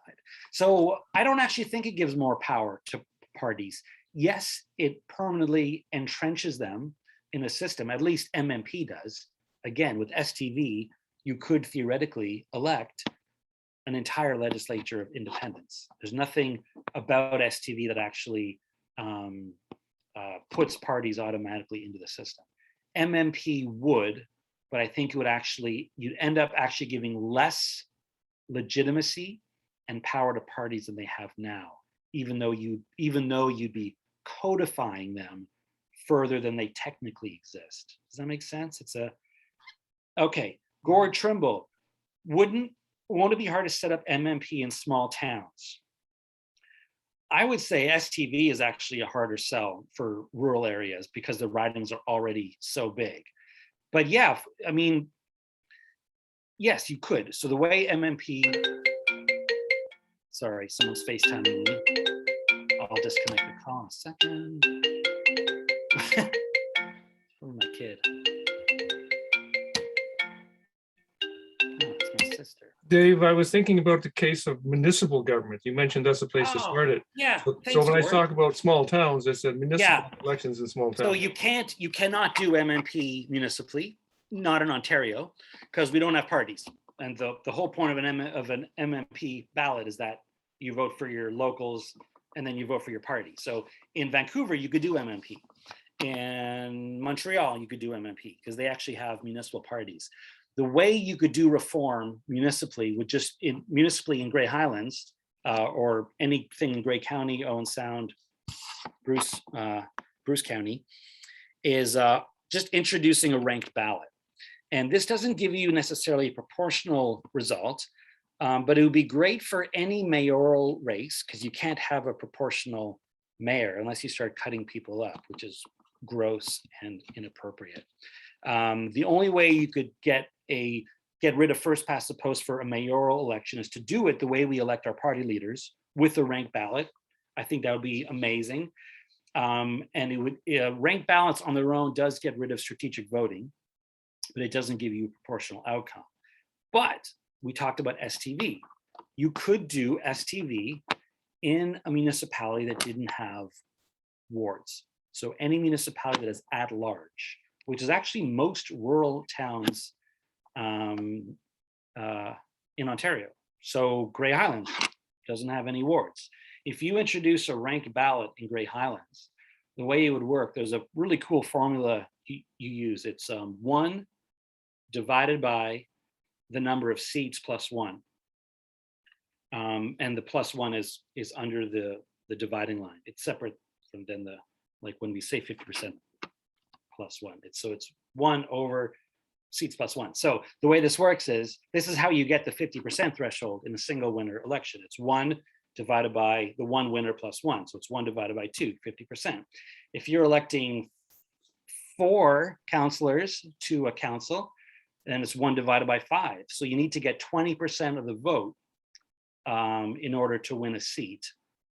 So I don't actually think it gives more power to parties. Yes, it permanently entrenches them in the system, at least MMP does. Again, with STV, you could theoretically elect an entire legislature of independents. There's nothing about STV that actually puts parties automatically into the system. MMP would, but I think it would actually, you'd end up actually giving less legitimacy and power to parties than they have now, even though you'd be codifying them further than they technically exist. Does that make sense? Okay, Gord Trimble, won't it be hard to set up MMP in small towns? I would say STV is actually a harder sell for rural areas because the ridings are already so big. But yeah, I mean, yes, you could. So the way MMP, sorry, someone's FaceTiming me. I'll disconnect the call in a second. Oh, my kid. Oh, it's my sister. Dave, I was thinking about the case of municipal government. You mentioned that's a place to Oh, start it. yeah, So thanks, when I Gord. talk about small towns, I said municipal Yeah. elections in small So towns. you cannot do MMP municipally, not in Ontario, because we don't have parties. And the whole point of an MMP ballot is that you vote for your locals and then you vote for your party. So in Vancouver, you could do MMP. In Montreal, you could do MMP because they actually have municipal parties. The way you could do reform municipally would just municipally in Grey Highlands or anything in Grey County, Owen Sound, Bruce County, is just introducing a ranked ballot. And this doesn't give you necessarily a proportional result, but it would be great for any mayoral race because you can't have a proportional mayor unless you start cutting people up, which is gross and inappropriate. The only way you could get rid of first past the post for a mayoral election is to do it the way we elect our party leaders with a ranked ballot. I think that would be amazing. And it would ranked ballots on their own does get rid of strategic voting, but it doesn't give you a proportional outcome. But we talked about STV. You could do STV in a municipality that didn't have wards. So any municipality that is at large, which is actually most rural towns in Ontario. So Grey Highlands doesn't have any wards. If you introduce a ranked ballot in Grey Highlands, the way it would work, there's a really cool formula you use. It's 1 divided by the number of seats plus 1. And the plus 1 is under the dividing line. It's separate from then like when we say 50% plus 1. It's 1 over seats plus 1. So the way this works is, this is how you get the 50% threshold in a single winner election. It's 1 divided by the 1 winner plus 1. So it's 1 divided by 2, 50%. If you're electing 4 councillors to a council, then it's 1 divided by 5. So you need to get 20% of the vote in order to win a seat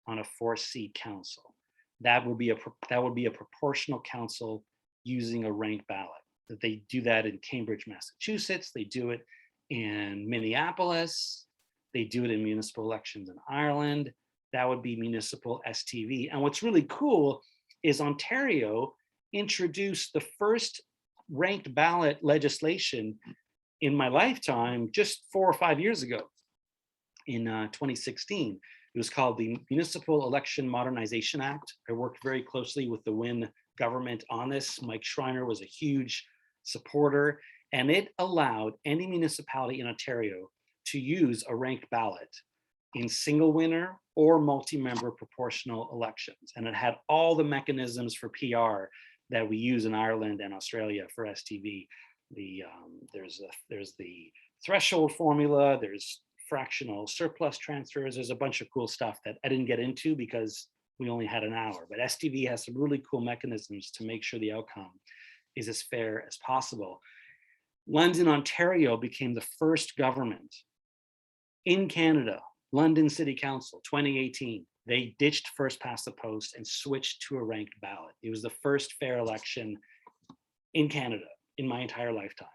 on a 4-seat council. That would be a proportional council using a ranked ballot. They do that in Cambridge, Massachusetts. They do it in Minneapolis. They do it in municipal elections in Ireland. That would be municipal STV. And what's really cool is Ontario introduced the first ranked ballot legislation in my lifetime just 4 or 5 years ago in 2016. It was called the Municipal Election Modernization Act. I worked very closely with the Wynne government on this. Mike Schreiner was a huge supporter, and it allowed any municipality in Ontario to use a ranked ballot in single winner or multi-member proportional elections. And it had all the mechanisms for PR that we use in Ireland and Australia for STV. There's the threshold formula, there's fractional surplus transfers, there's a bunch of cool stuff that I didn't get into because we only had an hour, but STV has some really cool mechanisms to make sure the outcome is as fair as possible. London, Ontario became the first government in Canada, London City Council, 2018. They ditched first past the post and switched to a ranked ballot. It was the first fair election in Canada in my entire lifetime.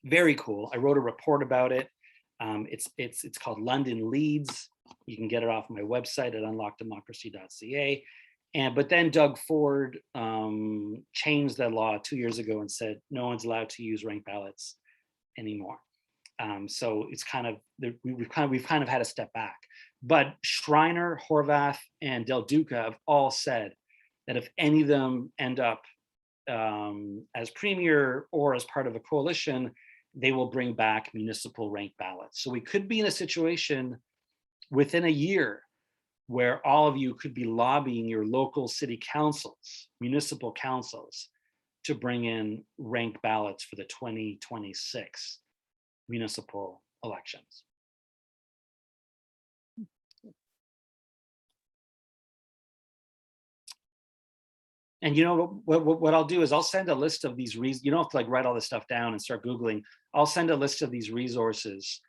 Very cool. I wrote a report about it. It's called London Leads. You can get it off my website at unlockdemocracy.ca. But then Doug Ford changed that law 2 years ago and said no one's allowed to use ranked ballots anymore. So it's we've kind of had to step back. But Schreiner, Horvath, and Del Duca have all said that if any of them end up as premier or as part of a coalition, they will bring back municipal ranked ballots. So we could be in a situation within a year where all of you could be lobbying your local city councils, municipal councils, to bring in ranked ballots for the 2026 municipal elections. And you know what I'll do is I'll send a list of these you don't have to like write all this stuff down and start Googling. I'll send a list of these resources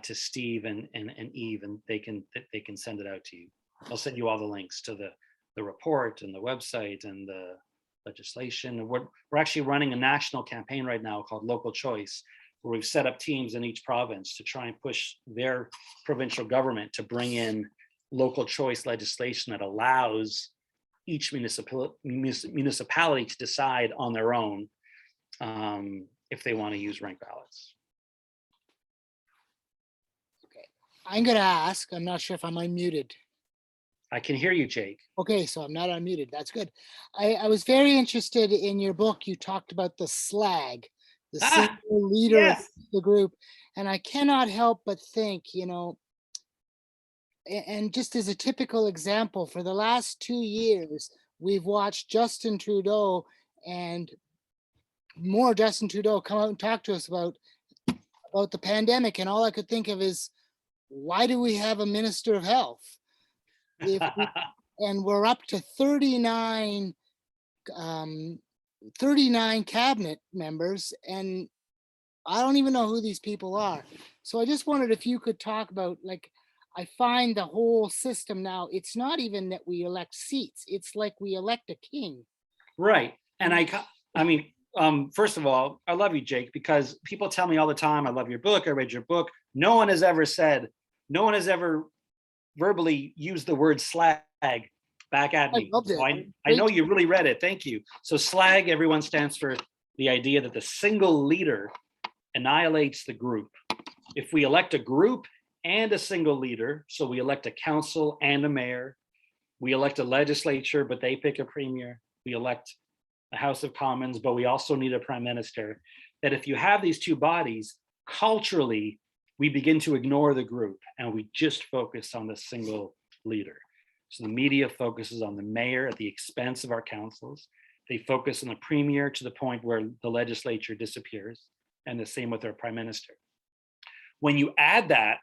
to Steve and Eve, and they can send it out to you. I'll send you all the links to the report and the website and the legislation. And we're actually running a national campaign right now called Local Choice, where we've set up teams in each province to try and push their provincial government to bring in local choice legislation that allows each municipality to decide on their own if they want to use ranked ballots. Okay, I'm going to ask, I'm not sure if I'm unmuted. I can hear you, Jake. Okay, so I'm not unmuted. That's good. I was very interested in your book. You talked about the SLAG, the single leader yes. of the group. And I cannot help but think, you know, and just as a typical example, for the last 2 years, we've watched Justin Trudeau and more Justin Trudeau come out and talk to us about the pandemic. And all I could think of is, why do we have a minister of health? And we're up to 39 cabinet members, and I don't even know who these people are. So I just wondered if you could talk about, like, I find the whole system now, it's not even that we elect seats, it's like we elect a king. Right. And I mean, first of all, I love you, Jake, because people tell me all the time, I love your book, I read your book. No one has ever verbally used the word slag back at me. loved it. So I know you really read it. Thank you. So SLAG, everyone, stands for the idea that the single leader annihilates the group. If we elect a group and a single leader, so we elect a council and a mayor, we elect a legislature, but they pick a premier, we elect a House of Commons, but we also need a prime minister, that if you have these two bodies, culturally, we begin to ignore the group and we just focus on the single leader. So the media focuses on the mayor at the expense of our councils. They focus on the premier to the point where the legislature disappears, and the same with our prime minister. When you add that,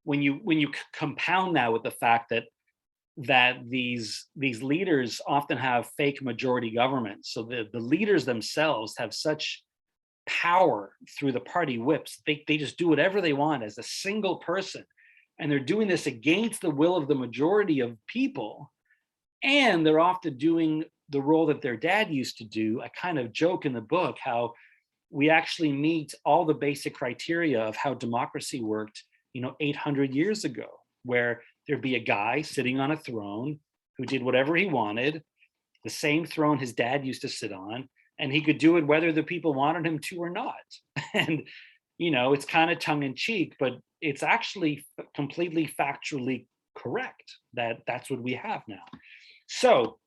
when you compound that with the fact that these leaders often have fake majority governments, so the leaders themselves have such power through the party whips, they just do whatever they want as a single person, and they're doing this against the will of the majority of people, and they're often doing the role that their dad used to do. I kind of joke in the book how we actually meet all the basic criteria of how democracy worked, 800 years ago, where there'd be a guy sitting on a throne who did whatever he wanted, the same throne his dad used to sit on, and he could do it whether the people wanted him to or not. And, it's kind of tongue in cheek, but it's actually completely factually correct that that's what we have now. So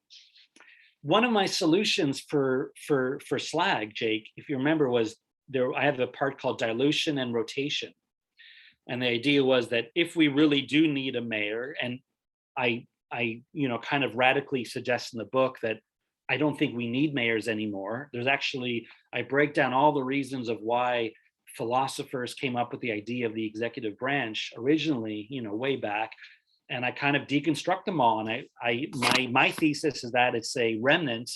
one of my solutions for SLAG, Jake, if you remember, was I have a part called dilution and rotation. And the idea was that if we really do need a mayor, and I kind of radically suggest in the book that I don't think we need mayors anymore. I break down all the reasons of why philosophers came up with the idea of the executive branch originally, way back, and I kind of deconstruct them all. And my thesis is that it's a remnant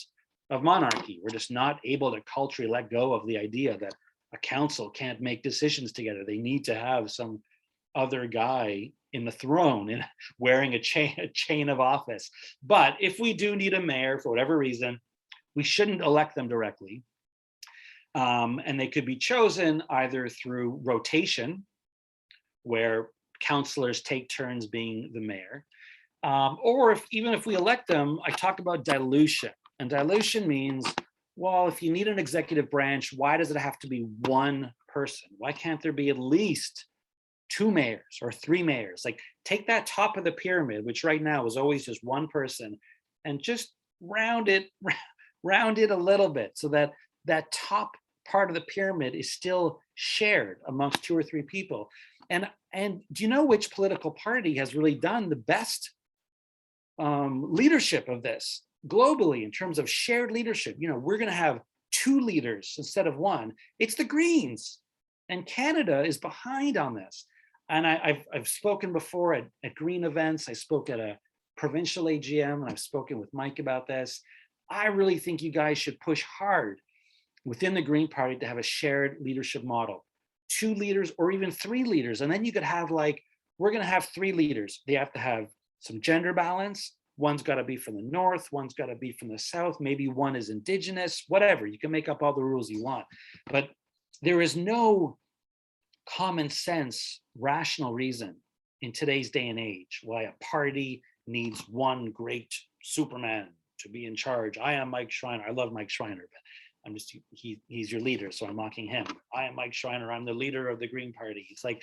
of monarchy. We're just not able to culturally let go of the idea that a council can't make decisions together. They need to have some other guy in the throne and wearing a chain of office. But if we do need a mayor for whatever reason, we shouldn't elect them directly. And they could be chosen either through rotation, where councillors take turns being the mayor, or even if we elect them, I talk about dilution. And dilution means, well, if you need an executive branch, why does it have to be one person? Why can't there be at least 2 mayors or 3 mayors? Like, take that top of the pyramid, which right now is always just one person, and just round it a little bit so that that top part of the pyramid is still shared amongst 2 or 3 people. And do you know which political party has really done the best leadership of this globally in terms of shared leadership? We're going to have 2 leaders instead of 1. It's the Greens, and Canada is behind on this. And I've spoken before at Green events. I spoke at a provincial AGM, and I've spoken with Mike about this. I really think you guys should push hard within the Green Party to have a shared leadership model, 2 leaders or even 3 leaders. And then you could have, like, we're going to have 3 leaders. They have to have some gender balance. One's got to be from the north, one's got to be from the south, maybe one is indigenous, whatever. You can make up all the rules you want. But there is no common sense, rational reason in today's day and age why a party needs one great Superman to be in charge. I am Mike Schreiner. I love Mike Schreiner, but I'm just, he's your leader, so I'm mocking him. I am Mike Schreiner. I'm the leader of the Green Party. It's like,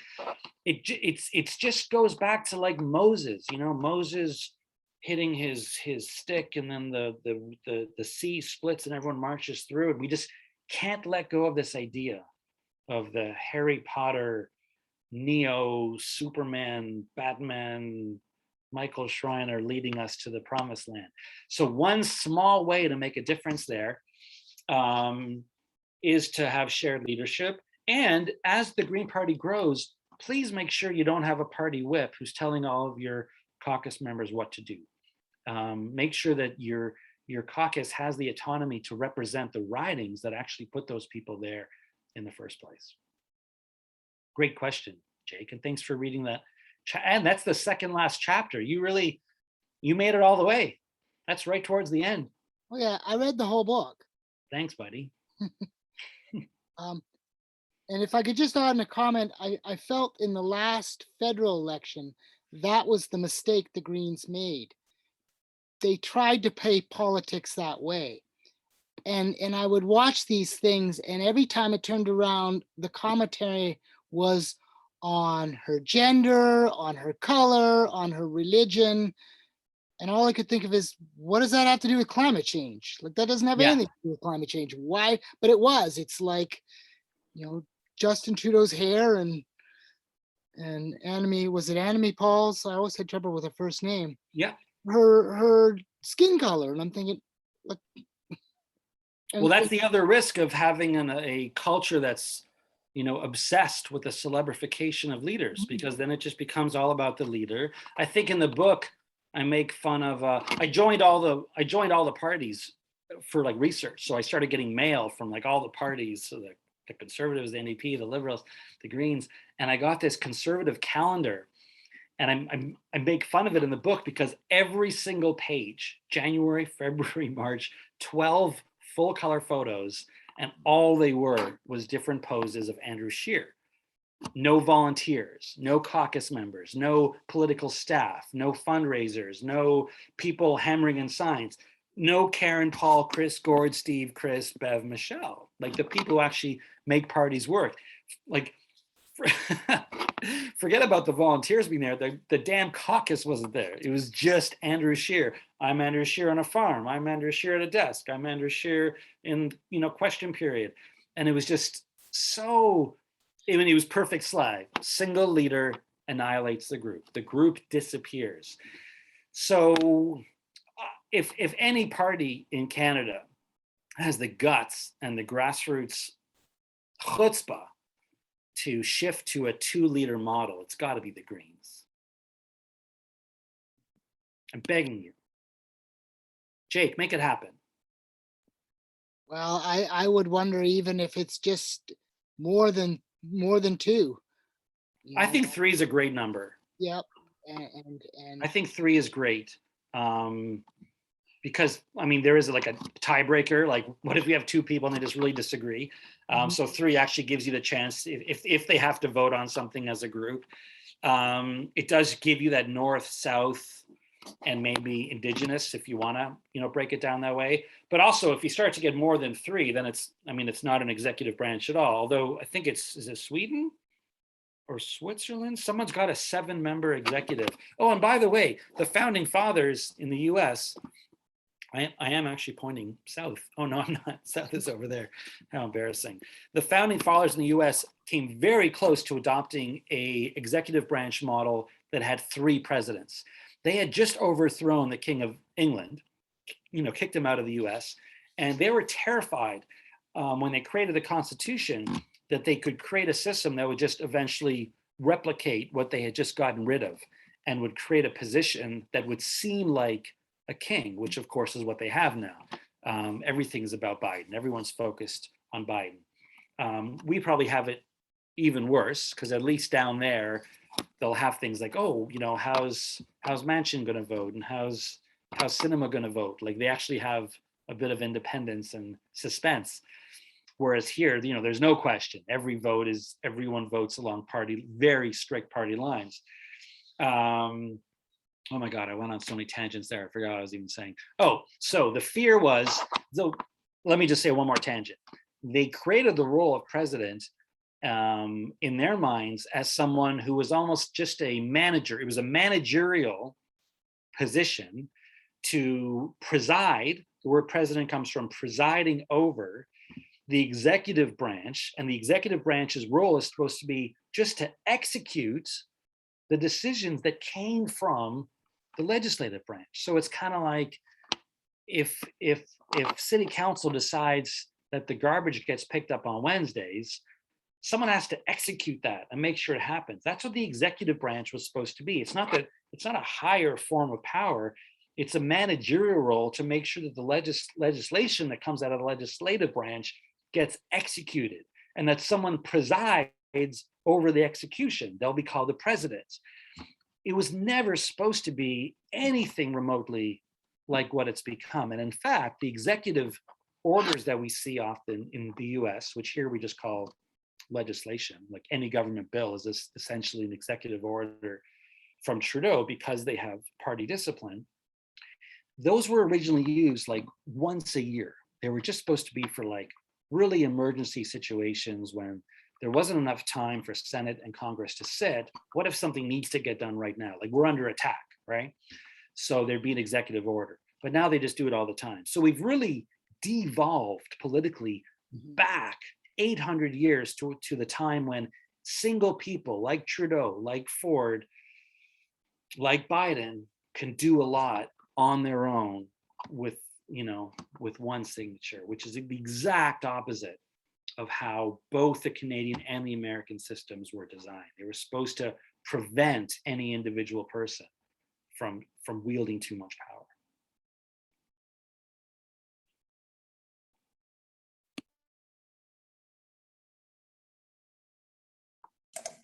it's just goes back to like Moses, you know, Moses hitting his stick, and then the sea splits and everyone marches through it. We just can't let go of this idea of the Harry Potter, Neo, Superman, Batman, Michael Schreiner leading us to the promised land. So one small way to make a difference there is to have shared leadership. And as the Green Party grows, please make sure you don't have a party whip who's telling all of your caucus members what to do. Make sure that your caucus has the autonomy to represent the ridings that actually put those people there in the first place. Great question, Jake, and thanks for reading that. And that's the second last chapter. You made it all the way. That's right towards the end. Oh yeah, I read the whole book. Thanks, buddy. And if I could just add a comment, I felt in the last federal election, that was the mistake the Greens made. They tried to play politics that way. And I would watch these things, and every time it turned around, the commentary was on her gender, on her color, on her religion. And all I could think of is, what does that have to do with climate change? Like, that doesn't have anything to do with climate change. Why? But it was. It's like, you know, Justin Trudeau's hair and Annemie, was it Annemie Paul's? I always had trouble with her first name. Yeah. Her skin color. And I'm thinking, like, well, that's the other risk of having a culture that's, you know, obsessed with the celebrification of leaders, because then it just becomes all about the leader. I think in the book, I make fun of, I joined all the parties for like research. So I started getting mail from like all the parties, so the Conservatives, the NDP, the Liberals, the Greens, and I got this conservative calendar, and I make fun of it in the book because every single page, January, February, March, 12 full color photos, and all they were was different poses of Andrew Scheer. No volunteers, no caucus members, no political staff, no fundraisers, no people hammering in signs, no Karen, Paul, Chris, Gord, Steve, Chris, Bev, Michelle, like the people who actually make parties work. Like, forget about the volunteers being there. The damn caucus wasn't there. It was just Andrew Scheer. I'm Andrew Scheer on a farm. I'm Andrew Scheer at a desk. I'm Andrew Scheer in, you know, question period. And it was just so, I mean, it was perfect slag. Single leader annihilates the group. The group disappears. So if any party in Canada has the guts and the grassroots chutzpah to shift to a 2-leader model, it's got to be the Greens. I'm begging you. Jake, make it happen. Well, I would wonder even if it's just more than 2. I think 3 is a great number. Yep. And I think 3 is great. Because, I mean, there is like a tiebreaker. Like, what if we have 2 people and they just really disagree? So 3 actually gives you the chance, if they have to vote on something as a group. It does give you that north, south, and maybe indigenous, if you want to, you know, break it down that way. But also, if you start to get more than 3, then it's not an executive branch at all. Although I think is it Sweden or Switzerland? Someone's got a 7-member executive. Oh, and by the way, the founding fathers in the US, I am actually pointing south. Oh, no, I'm not. South is over there. How embarrassing. The founding fathers in the US came very close to adopting a executive branch model that had 3 presidents. They had just overthrown the King of England, you know, kicked him out of the US. And they were terrified when they created the Constitution that they could create a system that would just eventually replicate what they had just gotten rid of, and would create a position that would seem like a king, which of course is what they have now. Everything's about Biden. Everyone's focused on Biden. We probably have it even worse, because at least down there, they'll have things like, oh, you know, how's Manchin going to vote, and how's Sinema going to vote? Like, they actually have a bit of independence and suspense. Whereas here, there's no question. Everyone votes along very strict party lines. Oh my God, I went on so many tangents there. I forgot what I was even saying. Oh, so the fear was, let me just say one more tangent. They created the role of president in their minds as someone who was almost just a manager. It was a managerial position to preside. The word president comes from presiding over the executive branch, and the executive branch's role is supposed to be just to execute the decisions that came from the legislative branch. So it's kind of like if city council decides that the garbage gets picked up on Wednesdays, someone has to execute that and make sure it happens. That's what the executive branch was supposed to be. It's not a higher form of power. It's a managerial role to make sure that the legislation that comes out of the legislative branch gets executed, and that someone presides over the execution. They'll be called the president. It was never supposed to be anything remotely like what it's become. And in fact, the executive orders that we see often in the US, which here we just call legislation, like any government bill is essentially an executive order from Trudeau because they have party discipline. Those were originally used like once a year. They were just supposed to be for like really emergency situations when there wasn't enough time for Senate and Congress to sit. What if something needs to get done right now? Like we're under attack, right? So there'd be an executive order, but now they just do it all the time. So we've really devolved politically back 800 years to the time when single people like Trudeau, like Ford, like Biden can do a lot on their own with one signature, which is the exact opposite of how both the Canadian and the American systems were designed. They were supposed to prevent any individual person from wielding too much power.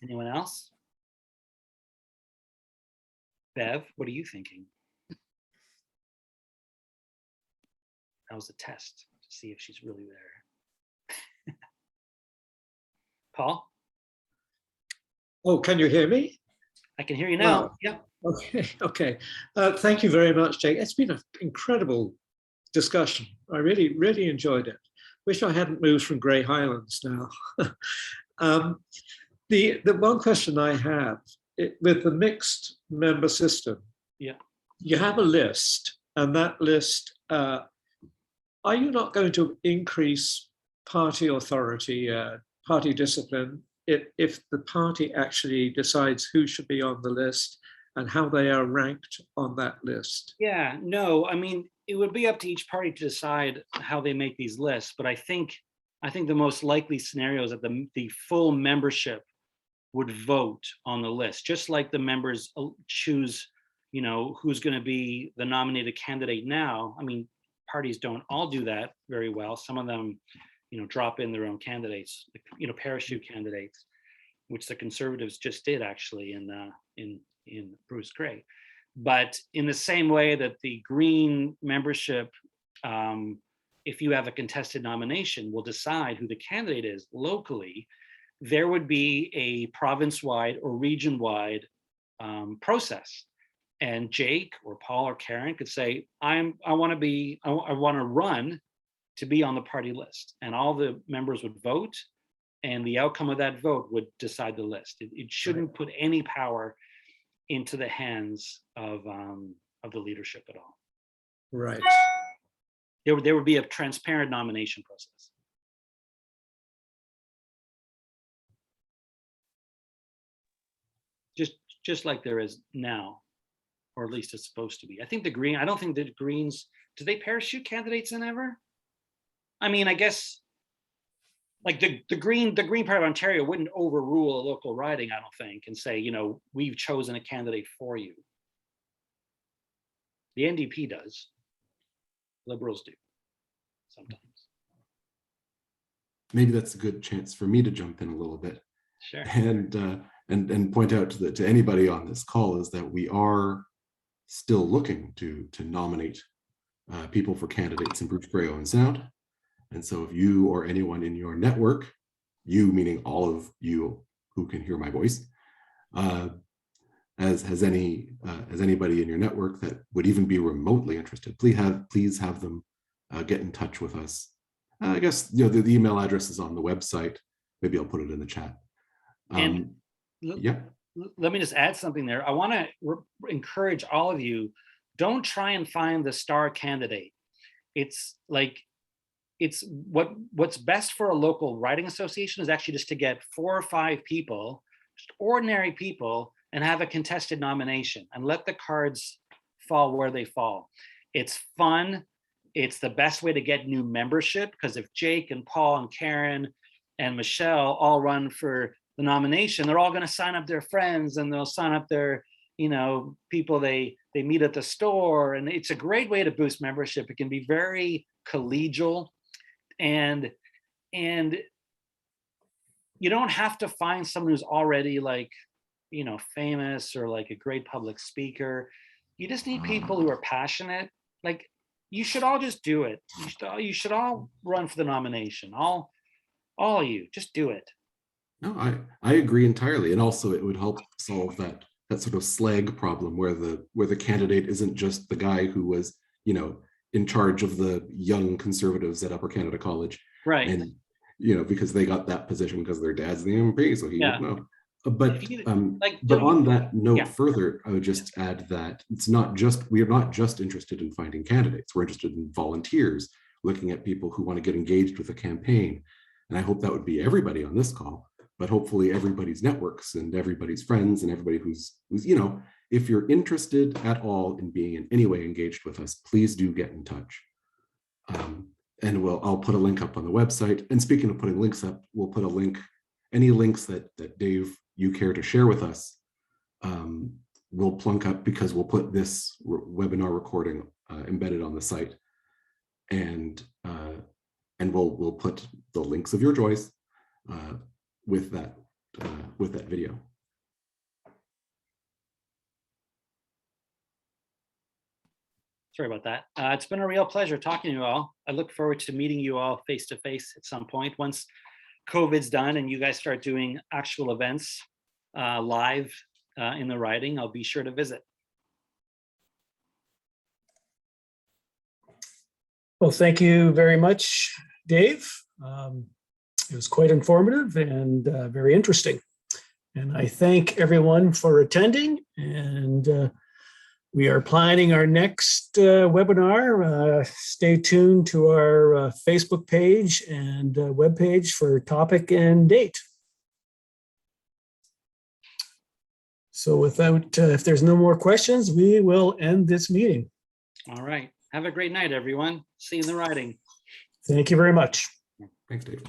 Anyone else? Bev, what are you thinking? That was a test to see if she's really there. Paul? Oh, can you hear me? I can hear you now. Wow. Yeah. Okay. Thank you very much, Jake. It's been an incredible discussion. I really, really enjoyed it. Wish I hadn't moved from Grey Highlands now. The one question I have, with the mixed member system, you have a list, and that list, are you not going to increase party authority, party discipline, if the party actually decides who should be on the list and how they are ranked on that list? Yeah, no, I mean, it would be up to each party to decide how they make these lists, but I think the most likely scenario is that the full membership would vote on the list, just like the members choose, who's going to be the nominated candidate now. I mean, parties don't all do that very well. Some of them, drop in their own candidates, parachute candidates, which the Conservatives just did actually in Bruce Gray. But in the same way that the Green membership, if you have a contested nomination, will decide who the candidate is locally, there would be a province-wide or region-wide process. And Jake or Paul or Karen could say, I want to run to be on the party list, and all the members would vote, and the outcome of that vote would decide the list. It shouldn't put any power into the hands of the leadership at all. Right. There would be a transparent nomination process. Just like there is now, or at least it's supposed to be. I don't think the Greens, do they parachute candidates in ever? I mean, I guess like the Green Party of Ontario wouldn't overrule a local riding, I don't think, and say, we've chosen a candidate for you. The NDP does. Liberals do sometimes. Maybe that's a good chance for me to jump in a little bit. Sure. And point out to anybody on this call is that we are still looking to nominate people for candidates in Bruce Grey Owen Sound. And so if you or anyone in your network, you meaning all of you who can hear my voice, has anybody in your network that would even be remotely interested, please have them get in touch with us. I guess the email address is on the website. Maybe I'll put it in the chat. And Yeah. Let me just add something there. I want to encourage all of you, don't try and find the star candidate. It's what's best for a local writing association is actually just to get 4 or 5 people, just ordinary people, and have a contested nomination and let the cards fall where they fall. It's fun. It's the best way to get new membership, because if Jake and Paul and Karen and Michelle all run for the nomination, they're all going to sign up their friends, and they'll sign up their, people they meet at the store. And it's a great way to boost membership. It can be very collegial, and you don't have to find someone who's already famous or like a great public speaker. You just need people who are passionate. Like, you should all just do it. You should all run for the nomination. All of you, just do it. No, I agree entirely. And also it would help solve that sort of slag problem where the candidate isn't just the guy who was, in charge of the young conservatives at Upper Canada College. Right. And, because they got that position because their dad's the MP, so he would know. But on that note, further, I would just add that we are not just interested in finding candidates. We're interested in volunteers, looking at people who want to get engaged with a campaign. And I hope that would be everybody on this call, but hopefully everybody's networks and everybody's friends and everybody who's if you're interested at all in being in any way engaged with us, please do get in touch. And I'll put a link up on the website. And speaking of putting links up, we'll put a link, any links that Dave, you care to share with us, we'll plunk up, because we'll put this webinar recording embedded on the site. And we'll put the links of your choice with that video. Sorry about that. It's been a real pleasure talking to you all. I look forward to meeting you all face to face at some point once COVID's done and you guys start doing actual events live in the riding. I'll be sure to visit. Well, thank you very much, Dave. It was quite informative and very interesting. And I thank everyone for attending. And we are planning our next webinar. Stay tuned to our Facebook page and webpage for topic and date. So without, if there's no more questions, we will end this meeting. All right. Have a great night, everyone. See you in the riding. Thank you very much. Thanks, Dave.